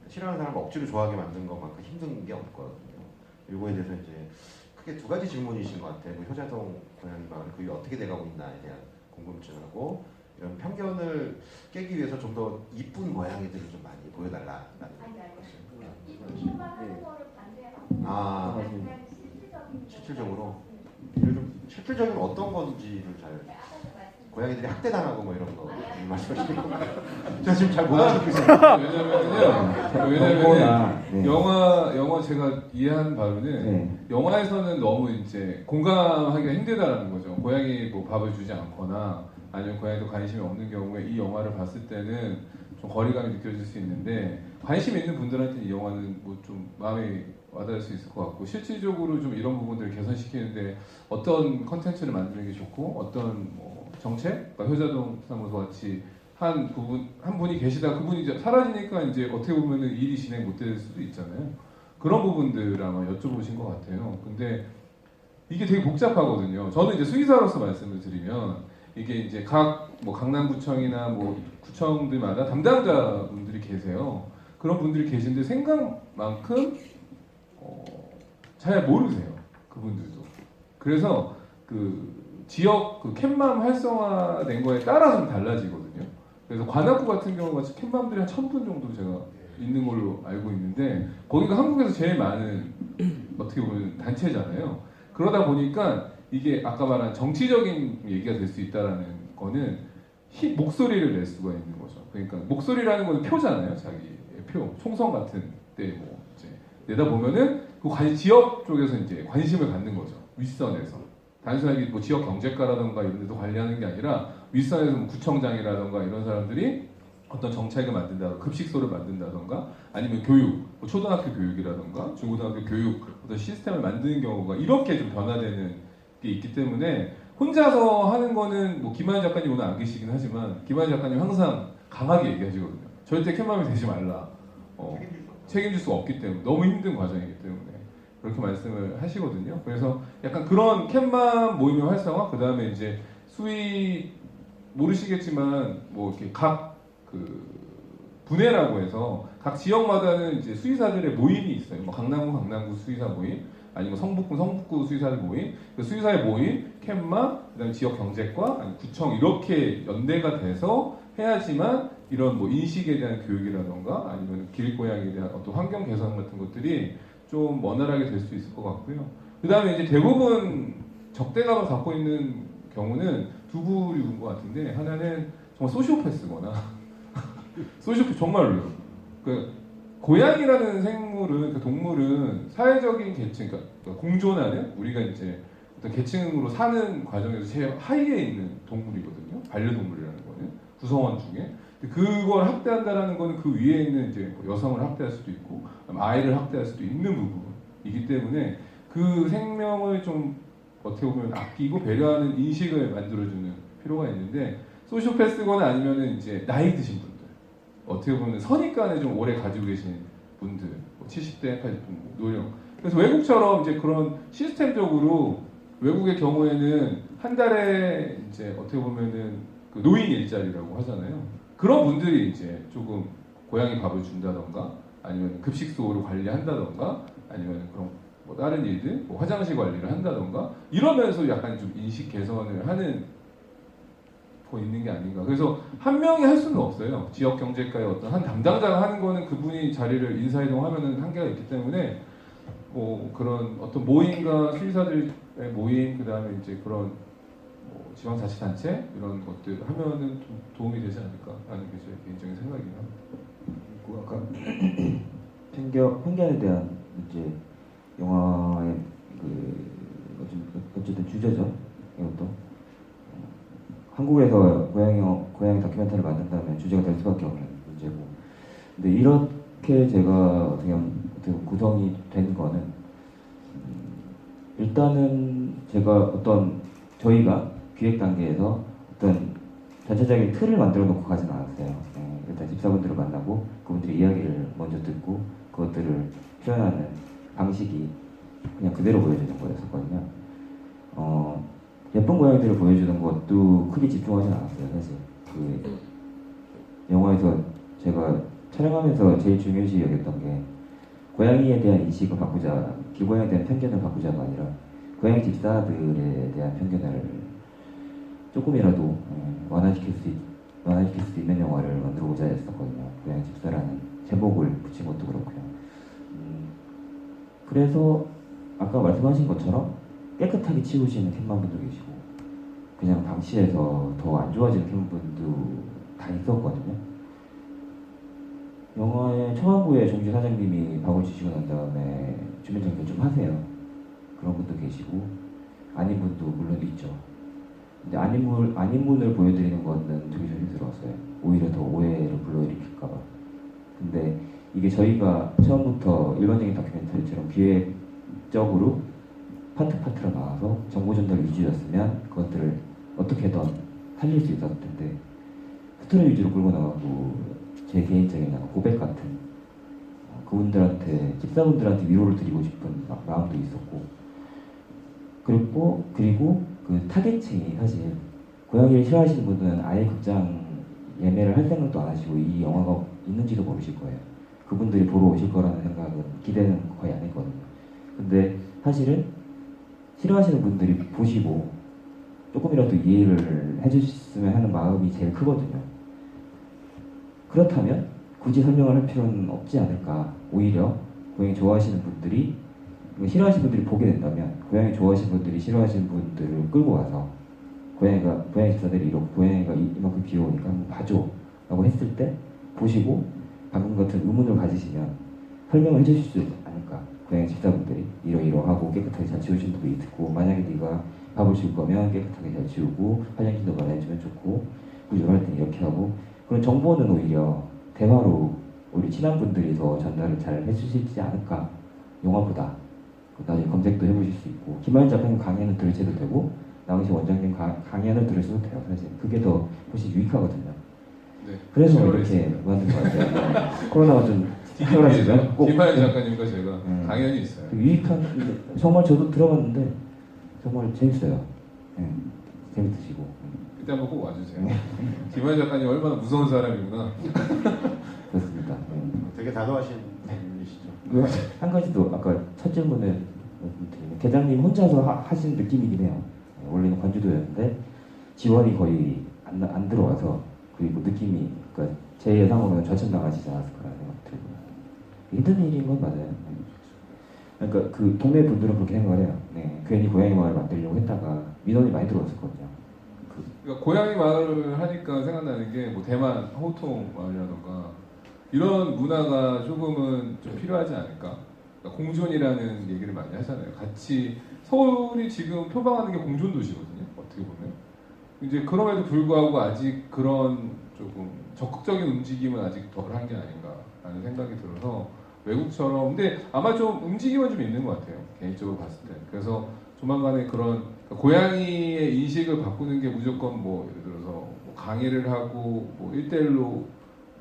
싫어하는 사람을 억지로 좋아하게 만든 것만큼 힘든 게 없거든요. 이거에 대해서 이제 크게 두 가지 질문이신 것 같아요. 그 효자동 고양이 마을 그게 어떻게 돼가고 있나에 대한 궁금증하고 이런 편견을 깨기 위해서 좀 더 이쁜 고양이들을 좀 많이 보여달라라는 것이죠. 이쁘게만 하는 거를 반대하고 그냥 실질적으로 예를 좀 실질적인 어떤 건지를 잘 고양이들이 학대당하고 뭐 이런 거 말씀하시는 거 제가 지금 잘 못 알아듣고 있어요. 왜냐면은 네. 영화 제가 이해한 바로는 네. 영화에서는 너무 이제 공감하기가 힘들다라는 거죠. 고양이 뭐 밥을 주지 않거나 아니면 고양이도 관심이 없는 경우에 이 영화를 봤을 때는 좀 거리감이 느껴질 수 있는데 관심 있는 분들한테는 이 영화는 뭐 좀 마음에 와닿을 수 있을 것 같고 실질적으로 좀 이런 부분들을 개선시키는데 어떤 컨텐츠를 만드는 게 좋고 어떤 뭐 정책, 그러니까 효자동 사무소 같이 한 분이 계시다 그분이 이제 사라지니까 이제 어떻게 보면은 일이 진행 못 될 수도 있잖아요. 그런 부분들 아마 여쭤보신 것 같아요. 근데 이게 되게 복잡하거든요. 저는 이제 수의사로서 말씀을 드리면 이게 이제 각 뭐 강남구청이나 뭐 구청들마다 담당자분들이 계세요. 그런 분들이 계신데 생각만큼 잘 모르세요. 그분들도. 그래서 그 지역 그 캣맘 활성화된 거에 따라서 좀 달라지거든요. 그래서 관악구 같은 경우 같이 캣맘들이 한 1000분 정도 제가 있는 걸로 알고 있는데 거기가 한국에서 제일 많은 어떻게 보면 단체잖아요. 그러다 보니까 이게 아까 말한 정치적인 얘기가 될 수 있다라는 거는 목소리를 낼 수가 있는 거죠. 그러니까 목소리라는 건 표잖아요. 자기의 표, 총선 같은 때 뭐 이제 내다 보면은 그 지역 쪽에서 이제 관심을 갖는 거죠. 윗선에서 단순하게 뭐 지역 경제과라던가 이런 데도 관리하는 게 아니라 윗선에서 뭐 구청장이라던가 이런 사람들이 어떤 정책을 만든다던가 급식소를 만든다던가 아니면 교육, 뭐 초등학교 교육이라던가 중고등학교 교육 어떤 시스템을 만드는 경우가 이렇게 좀 변화되는 게 있기 때문에 혼자서 하는 거는 뭐 김한희 작가님 오늘 안 계시긴 하지만 김한희 작가님 항상 강하게 얘기하시거든요. 절대 캣맘이 되지 말라. 책임질 수가 없기 때문에 너무 힘든 과정이기 때문에 그렇게 말씀을 하시거든요. 그래서 약간 그런 캣맘 모임의 활성화, 그 다음에 이제 수의 모르시겠지만 뭐 이렇게 각 그 분해라고 해서 각 지역마다는 이제 수의사들의 모임이 있어요. 뭐 강남구 수의사 모임, 아니면 성북구 수의사들 모임, 그 수의사의 모임, 캣맘, 그다음에 지역 경제과, 아니 구청 이렇게 연대가 돼서 해야지만 이런 뭐 인식에 대한 교육이라던가 아니면 길고양이에 대한 어떤 환경 개선 같은 것들이 좀 원활하게 될 수 있을 것 같고요. 그다음에 이제 대부분 적대감을 갖고 있는 경우는 두 부류인 것 같은데 하나는 정말 소시오패스거나 소시오패스 정말로요. 그 고양이라는 생물은 그 동물은 사회적인 계층, 그러니까 공존하는 우리가 이제 어떤 계층으로 사는 과정에서 제일 하위에 있는 동물이거든요. 반려동물이라는 거는 구성원 중에. 그걸 학대한다라는 거는 그 위에 있는 이제 여성을 학대할 수도 있고 아이를 학대할 수도 있는 부분이기 때문에 그 생명을 좀 어떻게 보면 아끼고 배려하는 인식을 만들어주는 필요가 있는데 소시오패스거나 아니면은 이제 나이 드신 분들 어떻게 보면 선입관을 좀 오래 가지고 계신 분들, 뭐 70대, 80대 노령. 그래서 외국처럼 이제 그런 시스템적으로 외국의 경우에는 한 달에 이제 어떻게 보면은 그 노인 일자리라고 하잖아요. 그런 분들이 이제 조금 고양이 밥을 준다던가 아니면 급식소를 관리한다던가 아니면 그런 뭐 다른 일들, 뭐 화장실 관리를 한다던가 이러면서 약간 좀 인식 개선을 하는 거 있는 게 아닌가. 그래서 한 명이 할 수는 없어요. 지역 경제과의 어떤 한 담당자가 하는 거는 그분이 자리를 인사이동하면은 한계가 있기 때문에 뭐 그런 어떤 모임과 수의사들의 모임, 그 다음에 이제 그런 뭐 지방자치단체 이런 것들 하면은 좀 도움이 되지 않을까 하는 게 제 개인적인 생각이긴 합니다. 그 아까 편견에 대한 이제 영화의 그 어쨌든 주제죠. 이것도 한국에서 고양이 다큐멘터리를 만든다면 주제가 될 수밖에 없는 문제고. 근데 이렇게 제가 어떻게 구성이 된 거는 일단은 제가 저희가 기획 단계에서 어떤 전체적인 틀을 만들어 놓고 가진 않았어요. 일단 집사분들을 만나고 그분들의 이야기를 먼저 듣고 그것들을 표현하는 방식이 그냥 그대로 보여주는 거였었거든요. 예쁜 고양이들을 보여주는 것도 크게 집중하진 않았어요, 사실. 그 영화에서 제가 촬영하면서 제일 중요시 여겼던 게 고양이에 대한 인식을 바꾸자, 길고양이에 대한 편견을 바꾸자가 아니라 고양이 집사들에 대한 편견을 조금이라도 완화시킬 수 있는 영화를 만들어보자 했었거든요. 고양이 집사라는 제목을 붙인 것도 그렇고요. 그래서 아까 말씀하신 것처럼 깨끗하게 치우시는 캣맘분도 계시고 그냥 방치해서 더 안 좋아지는 캣맘분도 다 있었거든요. 영화의 초반부에 종지 사장님이 밥을 주시고 난 다음에 주변 정리를 좀 하세요. 그런 분도 계시고 아닌 분도 물론 있죠. 근데 아닌 분을 보여드리는 거는 되게 좀 힘들었어요. 오히려 더 오해를 불러일으킬까봐. 근데 이게 저희가 처음부터 일반적인 다큐멘터리처럼 기획적으로 파트로 나와서 정보 전달 위주였으면 그것들을 어떻게든 살릴 수 있었을 텐데 스토리 위주로 끌고 나가고 제 개인적인 약간 고백 같은 그분들한테 집사분들한테 위로를 드리고 싶은 마음도 있었고 그리고 그 타겟층이 사실 고양이를 싫어하시는 분들은 아예 극장 예매를 할 생각도 안 하시고 이 영화가 있는지도 모르실 거예요. 그분들이 보러 오실 거라는 생각은 기대는 거의 안 했거든요. 근데 사실은 싫어하시는 분들이 보시고 조금이라도 이해를 해주셨으면 하는 마음이 제일 크거든요. 그렇다면 굳이 설명을 할 필요는 없지 않을까. 오히려 고양이 좋아하시는 분들이 싫어하시는 분들이 보게 된다면 고양이 좋아하시는 분들이 싫어하시는 분들을 끌고 와서 고양이 집사들이 이렇게 고양이가 이만큼 귀여우니까 한번 봐줘 라고 했을 때 보시고 방금 같은 의문을 가지시면 설명을 해주실 수 않을까. 고양이 집사분들이 이러이러하고 깨끗하게 잘 치우신 분도 있고 만약에 네가 밥을 줄 거면 깨끗하게 잘 치우고 화장실도 마련해주면 좋고 구조할 땐 이렇게 하고 그런 정보는 오히려 대화로 우리 친한 분들이 더 전달을 잘 해주시지 않을까. 영화보다 나중에 검색도 해보실 수 있고 김하연 작가님 강연을 들으셔도 되고 나머지 원장님 강연을 들으셔도 돼요. 사실 그게 더 훨씬 유익하거든요. 네. 그래서 이렇게 만든 것 같아요. 코로나가 좀 힘들어지면 꼭 김하연 작가님과 제가 강연이 있어요. 유익한 정말 저도 들어봤는데 정말 재밌어요. 재밌으시고 그때 한번 꼭 와주세요. 김하연 작가님 얼마나 무서운 사람이구나. 그렇습니다. 되게 단호하신 분이시죠. 한 가지 더 아까 첫 질문에 말씀드리면 계장님 혼자서 하신 느낌이긴 해요. 원래는 관주도였는데 지원이 거의 안 들어와서 그리고 느낌이 그러니까 제 예상으로는 좌천당하시지 않았을 거라는 생각이 들고요. 힘든 일인 건 맞아요. 그러니까 그 동네 분들은 그렇게 생각을 해요. 네, 괜히 고양이 마을 만들려고 했다가 민원이 많이 들어왔었거든요. 그러니까 고양이 마을을 하니까 생각나는 게 뭐 대만 호통 마을이라던가 이런 문화가 조금은 좀 필요하지 않을까? 그러니까 공존이라는 얘기를 많이 하잖아요. 같이 서울이 지금 표방하는 게 공존 도시거든요. 어떻게 보면 이제 그럼에도 불구하고 아직 그런 조금 적극적인 움직임은 아직 덜 한 게 아닌가라는 생각이 들어서 외국처럼 근데 아마 좀 움직임은 좀 있는 것 같아요. 개인적으로 봤을 때. 그래서 조만간에 그런 고양이의 인식을 바꾸는 게 무조건 뭐 예를 들어서 뭐 강의를 하고 뭐 1대1로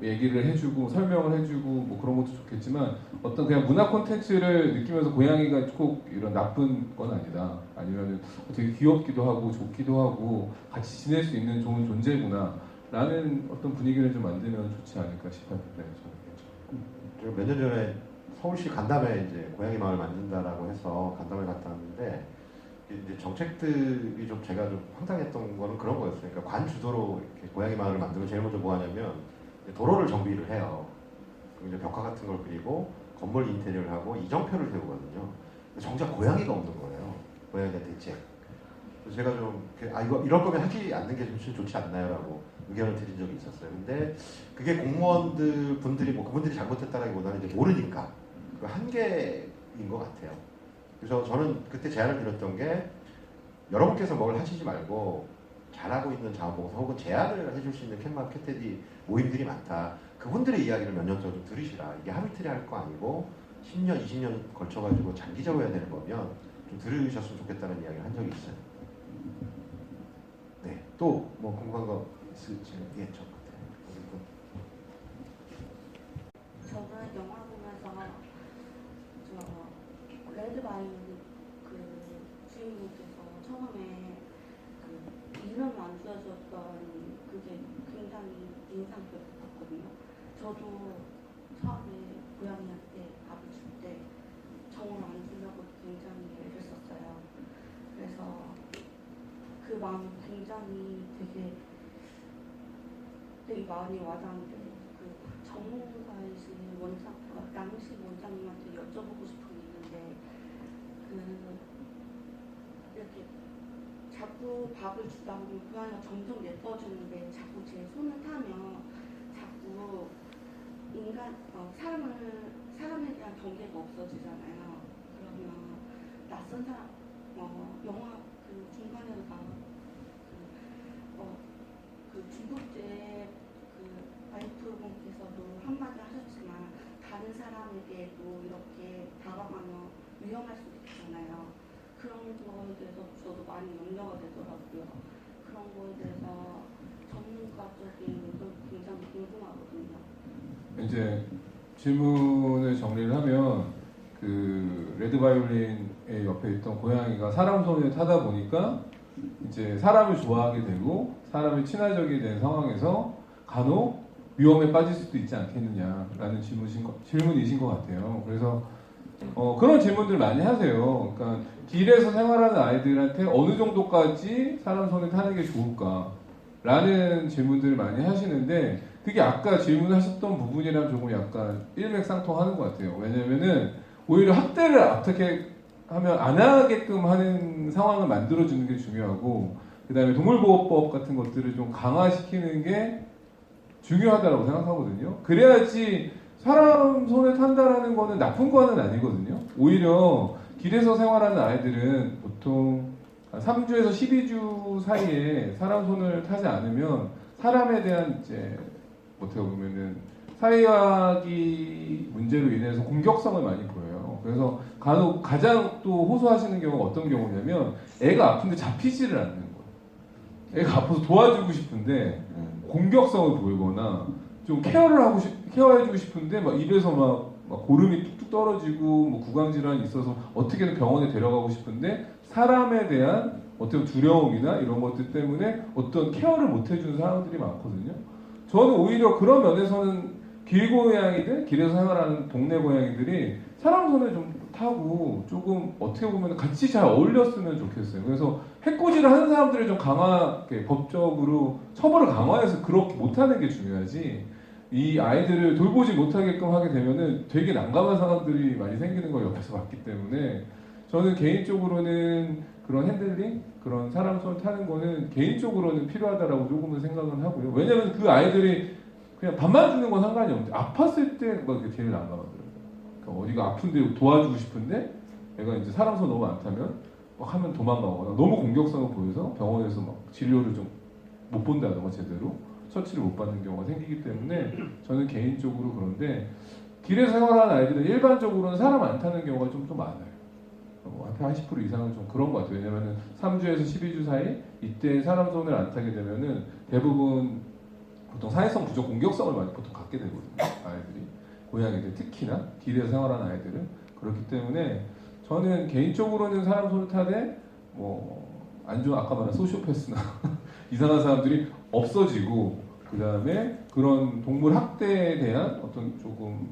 얘기를 해주고 설명을 해주고 뭐 그런 것도 좋겠지만 어떤 그냥 문화 콘텐츠를 느끼면서 고양이가 꼭 이런 나쁜 건 아니다. 아니면 되게 귀엽기도 하고 좋기도 하고 같이 지낼 수 있는 좋은 존재구나 라는 어떤 분위기를 좀 만들면 좋지 않을까 싶어요. 네, 제가 몇 년 전에 서울시 간담회 이제 고양이 마을 만든다라고 해서 간담회 갔다 왔는데 이제 정책들이 좀 제가 좀 황당했던 거는 그런 거였어요. 그러니까 관주도로 이렇게 고양이 마을을 만들고 제일 먼저 뭐 하냐면 도로를 정비를 해요. 그리고 이제 벽화 같은 걸 그리고 건물 인테리어를 하고 이정표를 세우거든요. 정작 고양이가 없는 거예요. 고양이가 대책. 그래서 제가 좀 이거 이럴 거면 하지 않는 게 좀 좋지 않나요라고 의견을 드린 적이 있었어요. 근데 그게 공무원들 분들이 뭐 그분들이 잘못했다라기보다는 이제 모르니까 그 한계인 것 같아요. 그래서 저는 그때 제안을 드렸던 게 여러분께서 뭘 하시지 말고 잘하고 있는 자원봉사 혹은 제안을 해줄 수 있는 캣맘 캣테디 모임들이 많다. 그분들의 이야기를 몇 년 전에 좀 들으시라. 이게 하루 이틀에 할 거 아니고 10년, 20년 걸쳐가지고 장기적으로 해야 되는 거면 좀 들으셨으면 좋겠다는 이야기를 한 적이 있어요. 네, 또 뭐 궁금한 거 있을지 얘기했죠. 저는 영화 보면서 저 레드바인 그 주인공께서 처음에 그 이름을 안 지어줬던 그게 굉장히 인상 깊었거든요. 저도 처음에 고양이한테 밥을 줄 때 정을 안 주려고 굉장히 애를 썼어요. 그래서 그 마음이 굉장히 되게 많이 와닿는데 그 전문가이신 원장, 남식 원장님한테 여쭤보고 싶은 게 있는데 이렇게 자꾸 밥을 주다 보면 고양이가 점점 예뻐지는데 자꾸 제 손을 타면 자꾸 사람에 대한 경계가 없어지잖아요. 그러면 낯선 사람, 영화 그 중간에서 나온 그 중국제 그 와이프분께서도 한마디 하셨지만 다른 사람에게도 이렇게 다가가면 위험할 수도 있잖아요. 그런 거에 대해서 저도 많이 염려가 되더라고요. 그런 거에 대해서 전문가적인 걸 굉장히 궁금하거든요. 이제 질문을 정리를 하면 그 레드 바이올린의 옆에 있던 고양이가 사람 손을 타다 보니까 이제 사람을 좋아하게 되고 사람이 친화적이 된 상황에서 간혹 위험에 빠질 수도 있지 않겠느냐라는 질문이신 것 같아요. 그래서 그런 질문들 많이 하세요. 그러니까 길에서 생활하는 아이들한테 어느 정도까지 사람 손을 타는 게 좋을까라는 질문들을 많이 하시는데 그게 아까 질문하셨던 부분이랑 조금 약간 일맥상통하는 것 같아요. 왜냐면은 오히려 학대를 어떻게 하면 안 하게끔 하는 상황을 만들어주는 게 중요하고 그 다음에 동물보호법 같은 것들을 좀 강화시키는 게 중요하다고 생각하거든요. 그래야지 사람 손에 탄다라는 거는 나쁜 거는 아니거든요. 오히려 길에서 생활하는 아이들은 보통 3주에서 12주 사이에 사람 손을 타지 않으면 사람에 대한 이제 어떻게 보면은 사회학이 문제로 인해서 공격성을 많이 보여요. 그래서 간혹 가장 또 호소하시는 경우가 어떤 경우냐면 애가 아픈데 잡히지를 않는 거예요. 애가 아파서 도와주고 싶은데 공격성을 보이거나 좀 케어해주고 싶은데 막 입에서 막 고름이 뚝뚝 떨어지고 뭐 구강 질환이 있어서 어떻게든 병원에 데려가고 싶은데 사람에 대한 어떤 두려움이나 이런 것들 때문에 어떤 케어를 못 해주는 사람들이 많거든요. 저는 오히려 그런 면에서는 길고양이들, 길에서 생활하는 동네 고양이들이 사람 손을 좀 타고 조금 어떻게 보면 같이 잘 어울렸으면 좋겠어요. 그래서 해코지를 하는 사람들을 좀 강하게 법적으로 처벌을 강화해서 그렇게 못하는 게 중요하지 이 아이들을 돌보지 못하게끔 하게 되면은 되게 난감한 상황들이 많이 생기는 걸 옆에서 봤기 때문에 저는 개인적으로는 그런 핸들링, 그런 사람 손을 타는 거는 개인적으로는 필요하다라고 조금은 생각은 하고요. 왜냐면 그 아이들이 그냥 밥만 주는 건 상관이 없는데 아팠을 때 막 제일 난감하더라고요. 그러니까 어디가 아픈데 도와주고 싶은데 애가 이제 사람 손 너무 안 타면 막 하면 도망가거나 너무 공격성을 보여서 병원에서 막 진료를 좀 못 본다던가 제대로 처치를 못 받는 경우가 생기기 때문에 저는 개인적으로 그런데 길에서 생활하는 아이들은 일반적으로는 사람 안 타는 경우가 좀 더 많아요. 한 80% 이상은 좀 그런 것 같아요. 왜냐면은 3주에서 12주 사이 이때 사람 손을 안 타게 되면은 대부분 보통 사회성 부족 공격성을 많이 보통 갖게 되거든요. 아이들이 고양이들 특히나 길에서 생활하는 아이들은 그렇기 때문에 저는 개인적으로는 사람 손을 타되 뭐 안 좋은 아까 말한 소시오패스나 이상한 사람들이 없어지고 그 다음에 그런 동물 학대에 대한 어떤 조금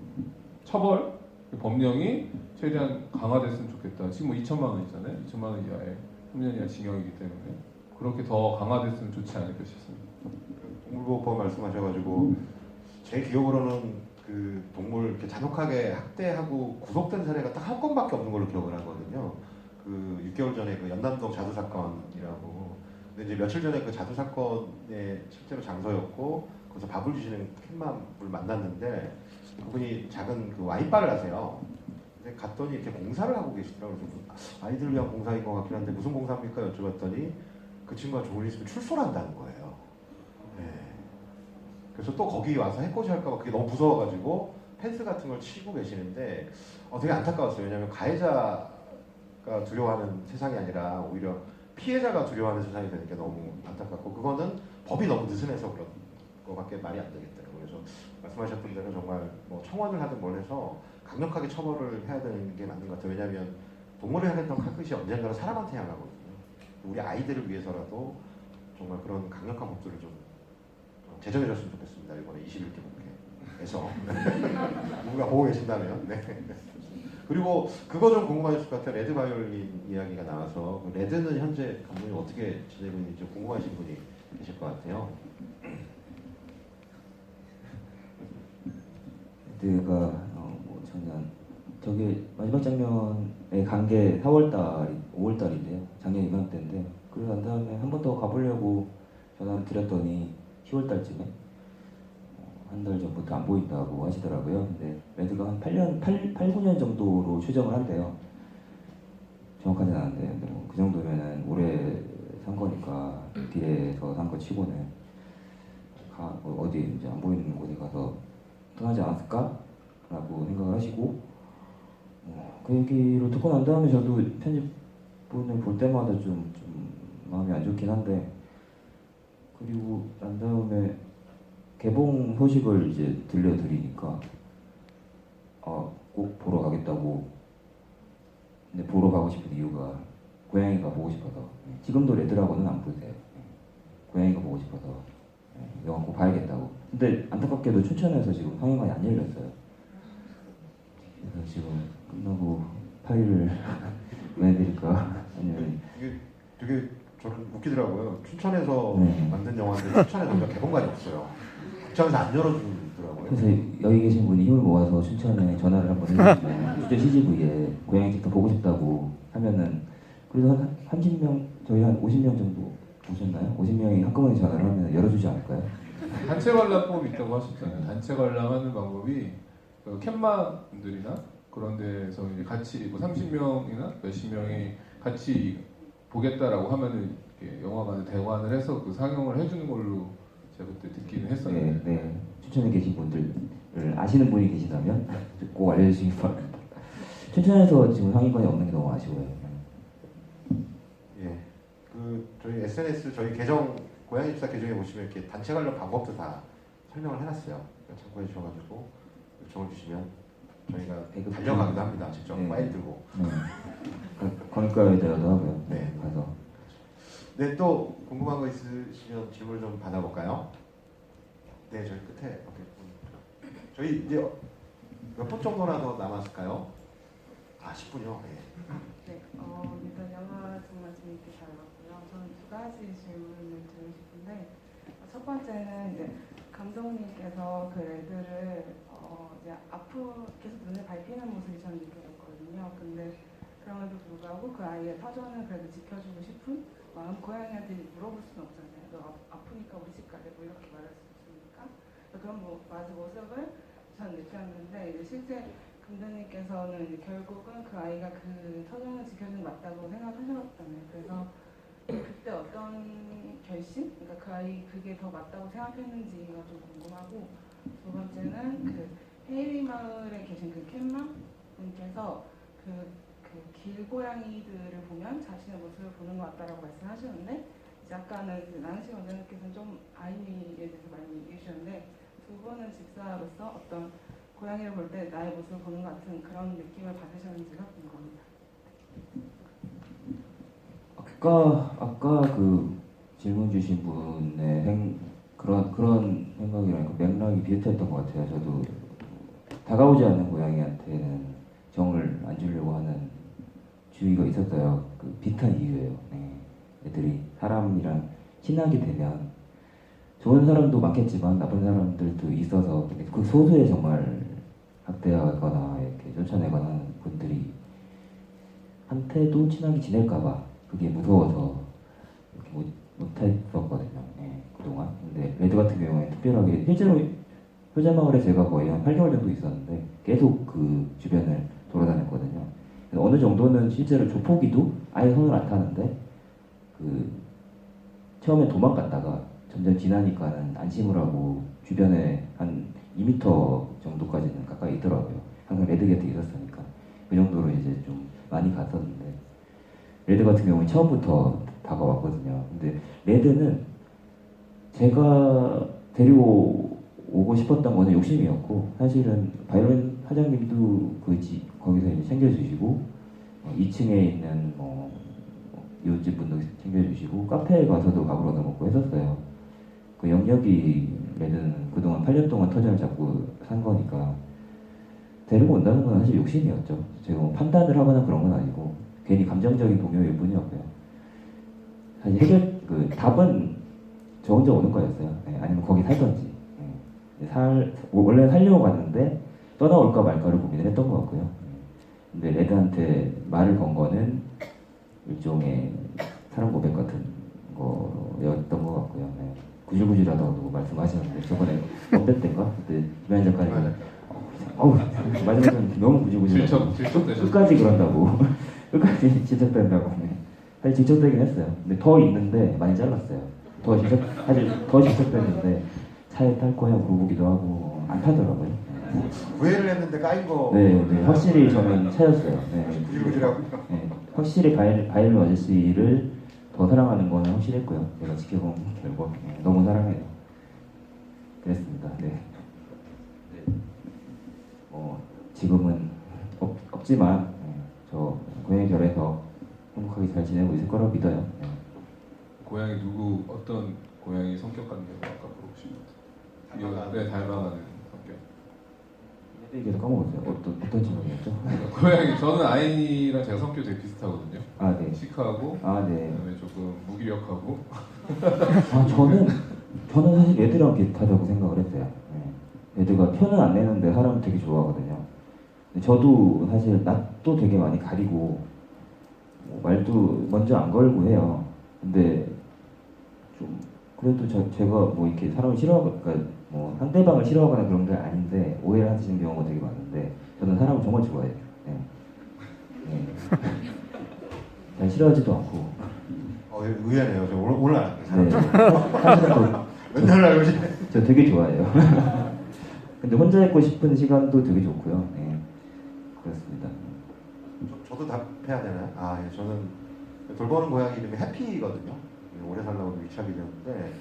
처벌 법령이 최대한 강화됐으면 좋겠다. 지금 뭐 2천만 원이잖아요. 2천만 원 이하의 3년 이하 징역이기 때문에 그렇게 더 강화됐으면 좋지 않을까 싶습니다. 동물보호법 말씀하셔가지고 제 기억으로는 그 동물 이렇게 잔혹하게 학대하고 구속된 사례가 딱 한 건밖에 없는 걸로 기억을 하거든요. 그 6개월 전에 그 연남동 자두 사건이라고. 근데 이제 며칠 전에 그 자두 사건의 실제로 장소였고 거기서 밥을 주시는 캣맘을 만났는데 그분이 작은 그 와인바를 하세요. 근데 갔더니 이렇게 공사를 하고 계시더라고요. 그래서 아이들 위한 공사인 것 같긴 한데 무슨 공사입니까? 여쭤봤더니 그 친구가 좋은 일 있으면 출소를 한다는 거예요. 네. 그래서 또 거기 와서 해코지 할까봐 그게 너무 무서워가지고 펜스 같은 걸 치고 계시는데 되게 안타까웠어요. 왜냐하면 가해자가 두려워하는 세상이 아니라 오히려 피해자가 두려워하는 세상이 되는 게 너무 안타깝고 그거는 법이 너무 느슨해서 그런 거밖에 말이 안 되겠더라고요. 그래서 말씀하셨던 대로 정말 뭐 청원을 하든 뭘 해서 강력하게 처벌을 해야 되는 게 맞는 것 같아요. 왜냐하면 동물을 향했던 칼끝이 언젠가는 사람한테 향하거든요. 우리 아이들을 위해서라도 정말 그런 강력한 법들을 좀 제정해줬으면 좋겠습니다. 이번에 21대 국회에서 누가 보고 계신다면. 네. 그리고 그거 좀 궁금하실 것 같아요. 레드 바이올린 이야기가 나와서 레드는 현재 감독님 어떻게 지내고 있는지 궁금하신 분이 계실 것 같아요. 레드가 뭐 저는 저게 마지막 장면에 간 게 5월달인데요. 작년 이맘때인데 그러고 난 다음에 한 번 더 가보려고 전화를 드렸더니 10월달쯤에 한 달 전부터 안 보인다고 하시더라고요. 근데 레드가 한 8, 9년 정도로 추정을 한대요. 정확하진 않은데 뭐 그 정도면은 올해 산 거니까 뒤에서 산 거 치고는 어디 이제 안 보이는 곳에 가서 떠나지 않았을까라고 생각을 하시고 그 얘기를 듣고 난 다음에 저도 편집본을 볼 때마다 좀 마음이 안 좋긴 한데 그리고 난 다음에 개봉 소식을 이제 들려드리니까 꼭 보러 가겠다고. 근데 보러 가고 싶은 이유가 고양이가 보고 싶어서. 지금도 레드라고는 안 보세요. 고양이가 보고 싶어서 영화 꼭 봐야겠다고. 근데 안타깝게도 춘천에서 지금 상영관이 안 열렸어요. 그래서 지금 끝나고 파일을 보내드릴까 아니면 이게 되게 저는 웃기더라고요. 춘천에서 네. 만든 영화인데 춘천에 정작 개봉관이 없어요. 극장에서 안 열어주더라고요. 그래서 여기 계신 분이 힘을 모아서 춘천에 전화를 한번 해주시면 춘천 CGV에 고양이 직접 보고 싶다고 하면은 그래도 한 30명 저희 한 50명 정도 오셨나요? 50명이 한꺼번에 전화를 하면 열어주지 않을까요? 단체 관람법이 있다고 하셨잖아요. 단체 관람하는 방법이 그 캔마들이나 그런 데서 이제 같이 뭐 30명이나 몇십 명이 같이 보겠다라고 하면은 이렇게 영화관에 대관을 해서 그 상영을 해주는 걸로 제가 그때 듣기는 했었는데. 네. 춘천에 계신 분들을 아시는 분이 계시다면 꼭 알려주시기 바랍니다. 춘천에서 지금 상위권이 없는 게 너무 아쉬워요. 예, 저희 SNS 저희 계정 고양이 집사 계정에 보시면 이렇게 단체 관련 방법도 다 설명을 해놨어요. 그러니까 참고해 주셔가지고 요청을 주시면 저희가 달려가기도 합니다. 직접 네. 파일 들고. 건가에 대화도 하고요. 네. 가서. 네, 또 궁금한 거 있으시면 질문 좀 받아볼까요? 네, 저희 끝에 저희 이제 몇 분 정도나 더 남았을까요? 10분이요. 네, 일단 영화 정말 재밌게 잘 봤고요. 저는 두 가지 질문을 드리고 싶은데 첫 번째는 이제 감독님께서 그 레드를 이제 앞으로 계속 눈에 밟히는 모습이 저는 느껴졌거든요. 근데 그럼에도 불구하고 그 아이의 터전을 그래도 지켜주고 싶은 마음, 고양이한테 물어볼 수는 없잖아요. 너 아프니까 우리 집 갈래? 뭐 이렇게 말할 수 없으니까 그런 모습을 저는 느꼈는데 이제 실제 감독님께서는 이제 결국은 그 아이가 그 터전을 지켜주는 게 맞다고 생각하셨다면 그래서 그때 어떤 결심? 그러니까 그 아이 그게 더 맞다고 생각했는지가 좀 궁금하고 두 번째는 그 헤이리 마을에 계신 그 캔마 분께서 그 길고양이들을 보면 자신의 모습을 보는 것 같다라고 말씀하셨는데 이제 아까는 나은식 원장님께서는 좀 아이미에 대해서 많이 얘기해 주셨는데 두 분은 집사로서 어떤 고양이를 볼 때 나의 모습을 보는 것 같은 그런 느낌을 받으셨는지가 궁금합니다. 아까 그 질문 주신 분의 그런 생각이랑 맥락이 비슷했던 것 같아요. 저도 다가오지 않는 고양이한테는 정을 안 주려고 하는 주의가 있었어요. 그 비슷한 이유예요. 네. 애들이 사람이랑 친하게 되면 좋은 사람도 많겠지만 나쁜 사람들도 있어서 그 소수에 정말 학대하거나 이렇게 쫓아내거나 하는 분들이 한테도 친하게 지낼까봐 그게 무서워서 이렇게 못했었거든요. 네, 그동안. 근데 레드 같은 경우에 특별하게 실제로 효자마을에 제가 거의 한 8개월 정도 있었는데 계속 그 주변을 돌아다녔거든요. 어느 정도는 실제로 조폭이도 아예 손을 안 타는데 그 처음에 도망갔다가 점점 지나니까는 안심을 하고 주변에 한 2m 정도까지는 가까이 있더라고요. 항상 레드 곁에 있었으니까 그 정도로 이제 좀 많이 갔었는데 레드 같은 경우는 처음부터 다가왔거든요. 근데 레드는 제가 데리고 오고 싶었던 거는 욕심이었고 사실은 바이올린 사장님도 거기서 이제 챙겨주시고 2층에 있는 이웃집 분도 챙겨주시고 카페에 가서도 밥을 얻어 먹고 했었어요. 그 영역이 레드는 그동안 8년 동안 터전을 잡고 산 거니까 데리고 온다는 건 사실 욕심이었죠. 제가 뭐 판단을 하거나 그런 건 아니고 괜히 감정적인 동요일 뿐이었고요. 사실 답은 저 혼자 오는 거였어요. 네, 아니면 거기 살던지. 원래 살려고 갔는데 떠나올까 말까를 고민을 했던 것 같고요. 근데 레드한테 말을 건 거는 일종의 사랑 고백 같은 거였던 것 같고요. 네. 구질구질하다고 말씀하셨는데 저번에 언제 때인가? 그때 김현 작가님이 마지막에 너무 구질구질하고 끝까지 그런다고 끝까지 질척댄다고 사실 질척대긴 했어요. 근데 더 있는데 많이 잘랐어요. 사실 더 질척댔는데 차에 탈 거냐 물어보기도 하고 안 타더라고요. 구애를 했는데 까인 거. 네, 네, 확실히 저는 차였어요. 네, 구질구질하고. 네, 확실히 바일로 아저씨를 더 사랑하는 거는 확실했고요. 제가 지켜본 결과 너무 사랑해요. 그랬습니다. 네. 지금은 없지만 저 고양이 결에서 행복하게 잘 지내고 있을 거라고 믿어요. 네. 고양이 누구 어떤 고양이 성격 같은 게 아까 물어보신 것 같아요. 네, 닮아가는 성격. 얘기해서 까먹었어요. 어떤 질문이었죠? 고양이 저는 아인이랑 제가 성격이 되게 비슷하거든요. 아, 네. 시크하고 아, 네. 그다음에 조금 무기력하고. 아, 저는 사실 애들이랑 비슷하다고 생각을 했어요. 네. 애들가 표는 안 내는데 사람을 되게 좋아하거든요. 근데 저도 사실 낯도 되게 많이 가리고 말도 먼저 안 걸고 해요. 근데 좀 그래도 제가 뭐 이렇게 사람을 싫어하고 그러니까 뭐 상대방을 싫어하거나 그런 게 아닌데 오해를 하시는 경우가 되게 많은데 저는 사람을 정말 좋아해요. 네. 네. 잘 싫어하지도 않고. 의외네요. 저 오늘 알았어요. 네. 사실은 맨날 알고 계시네. 저 되게 좋아해요. 근데 혼자 있고 싶은 시간도 되게 좋고요. 네. 그렇습니다. 저도 답해야 되나요? 아, 예, 저는 돌보는 고양이 이름이 해피거든요. 오래 살라고 위치하게 되었는데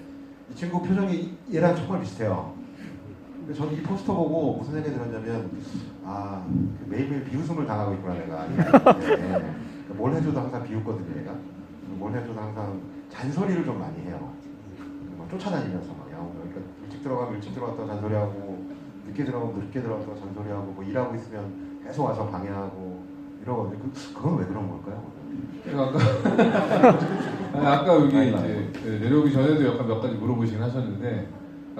이 친구 표정이 얘랑 정말 비슷해요. 근데 저는 이 포스터 보고 무슨 생각이 들었냐면 매일매일 비웃음을 당하고 있구나 내가. 네. 뭘 해줘도 항상 비웃거든요 얘가. 뭘 해줘도 항상 잔소리를 좀 많이 해요. 막 쫓아다니면서 말이야. 그러니까 일찍 들어가면 일찍 들어갔다가 잔소리하고 늦게 들어가면 늦게 들어갔다가 잔소리하고 뭐 일하고 있으면 계속 와서 방해하고 이러거든요. 그건 왜 그런 걸까요? 아까 여기 이제 내려오기 전에도 약간 몇 가지 물어보시긴 하셨는데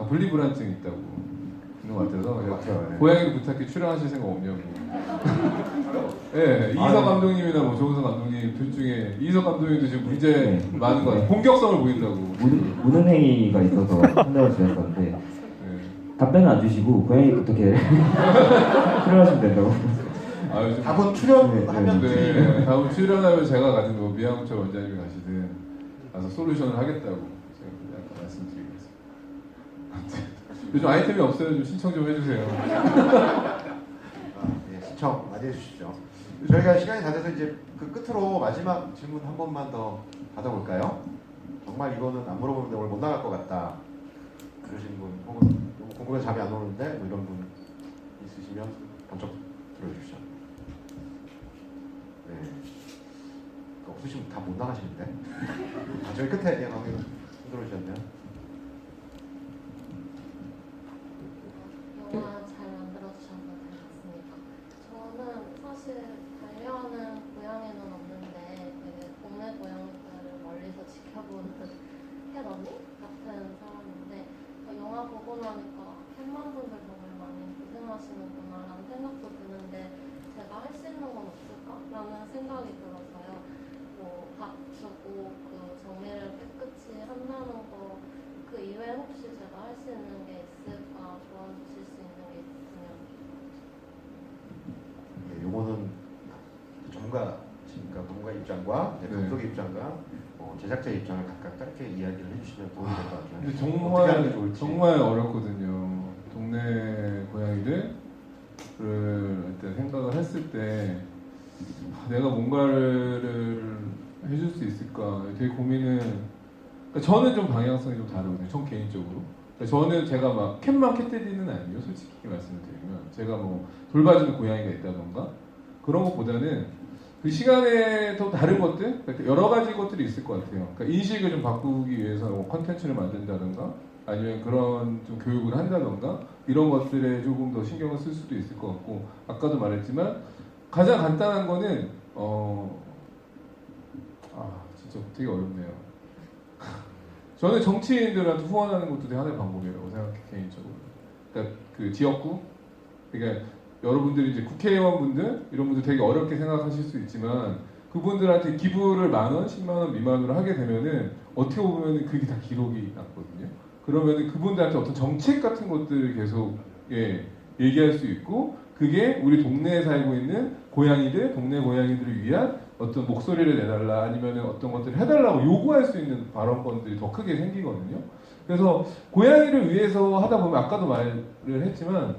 분리불안증이 있다고 있는 것 같아서 맞아요. 네. 고양이를 부탁해 출연하실 생각 없냐고. 네, 이희석 감독님이나 뭐 조은석 감독님 둘 중에 이희석 감독님도 지금 문제 많은 것 같아요. 공격성을 보인다고. 무는 행위가 있어서 판단을 주는 건데 네. 답변은 안 주시고 고양이 어떻게 출연하시면 된다고. 요즘 답은 출연하면 네, 다음 출연하면 제가 가든 뭐 미양철 원장님이 가시든 가서 솔루션을 하겠다고 제가 약간 말씀드리겠습니다. 요즘 아이템이 없어요. 좀 신청 좀 해주세요. 예, 신청 많이 해주시죠. 저희가 시간이 다 돼서 이제 그 끝으로 마지막 질문 한 번만 더 받아볼까요? 정말 이거는 안 물어보는데 오늘 못 나갈 것 같다 그러시는 분 혹은 너무 궁금해서 잠이 안 오는데 뭐 이런 분 있으시면 번쩍 들어주시죠. 네. 없으시면 다 못 나가시는데. 저희 끝에 예, 방금 들어주셨네요. 영화 잘 만들어주셔서 잘 봤습니다. 저는 사실 반려하는 고양이는 없는데 되게 동네 고양이들을 멀리서 지켜보는 캣 언니 같은 사람인데 영화 보고 나니까 캣맘분들 정말 많이 고생하시는구나 라는 생각도 드는데 제가 할 수 있는 건 없을까라는 생각이 들어서요. 뭐 밥 주고 그 정리를 깨끗이 한다는 거 그 이외에 혹시 제가 할 수 있는 게 있을까 도와주실 수 있는 게 있으면 예, 요거는 전문가시니까 전문가 입장과 이제 네. 감독의 입장과 제작자 입장을 각각 짧게 이야기를 해주시면 도움이 될 것 같아요. 근데 어떻게 하는 게 좋을지. 정말 어렵거든요. 동네 고양이들을 일단 생각을 했을 때 내가 뭔가를 해줄 수 있을까 되게 고민을. 그러니까 저는 좀 방향성이 좀 다르거든요. 전 개인적으로. 그러니까 저는 제가 막 캣맘 캣데디는 아니에요. 솔직히 말씀을 드리면 제가 뭐 돌봐주는 고양이가 있다던가 그런 것보다는 그 시간에 또 다른 것들, 그러니까 여러 가지 것들이 있을 것 같아요. 그러니까 인식을 좀 바꾸기 위해서 뭐 컨텐츠를 만든다던가 아니면 그런 좀 교육을 한다던가 이런 것들에 조금 더 신경을 쓸 수도 있을 것 같고 아까도 말했지만 가장 간단한 거는 진짜 되게 어렵네요. 저는 정치인들한테 후원하는 것도 되게 하나의 방법이라고 생각해 개인적으로. 그러니까 그 지역구, 그러니까 여러분들이 이제 국회의원분들 이런 분들 되게 어렵게 생각하실 수 있지만 그분들한테 기부를 10,000원, 100,000원 미만으로 하게 되면은 어떻게 보면은 그게 다 기록이 났거든요. 그러면은 그분들한테 어떤 정책 같은 것들을 계속 얘기할 수 있고 그게 우리 동네에 살고 있는 고양이들, 동네 고양이들을 위한 어떤 목소리를 내달라 아니면 어떤 것들을 해달라고 요구할 수 있는 발언권들이 더 크게 생기거든요. 그래서 고양이를 위해서 하다 보면 아까도 말을 했지만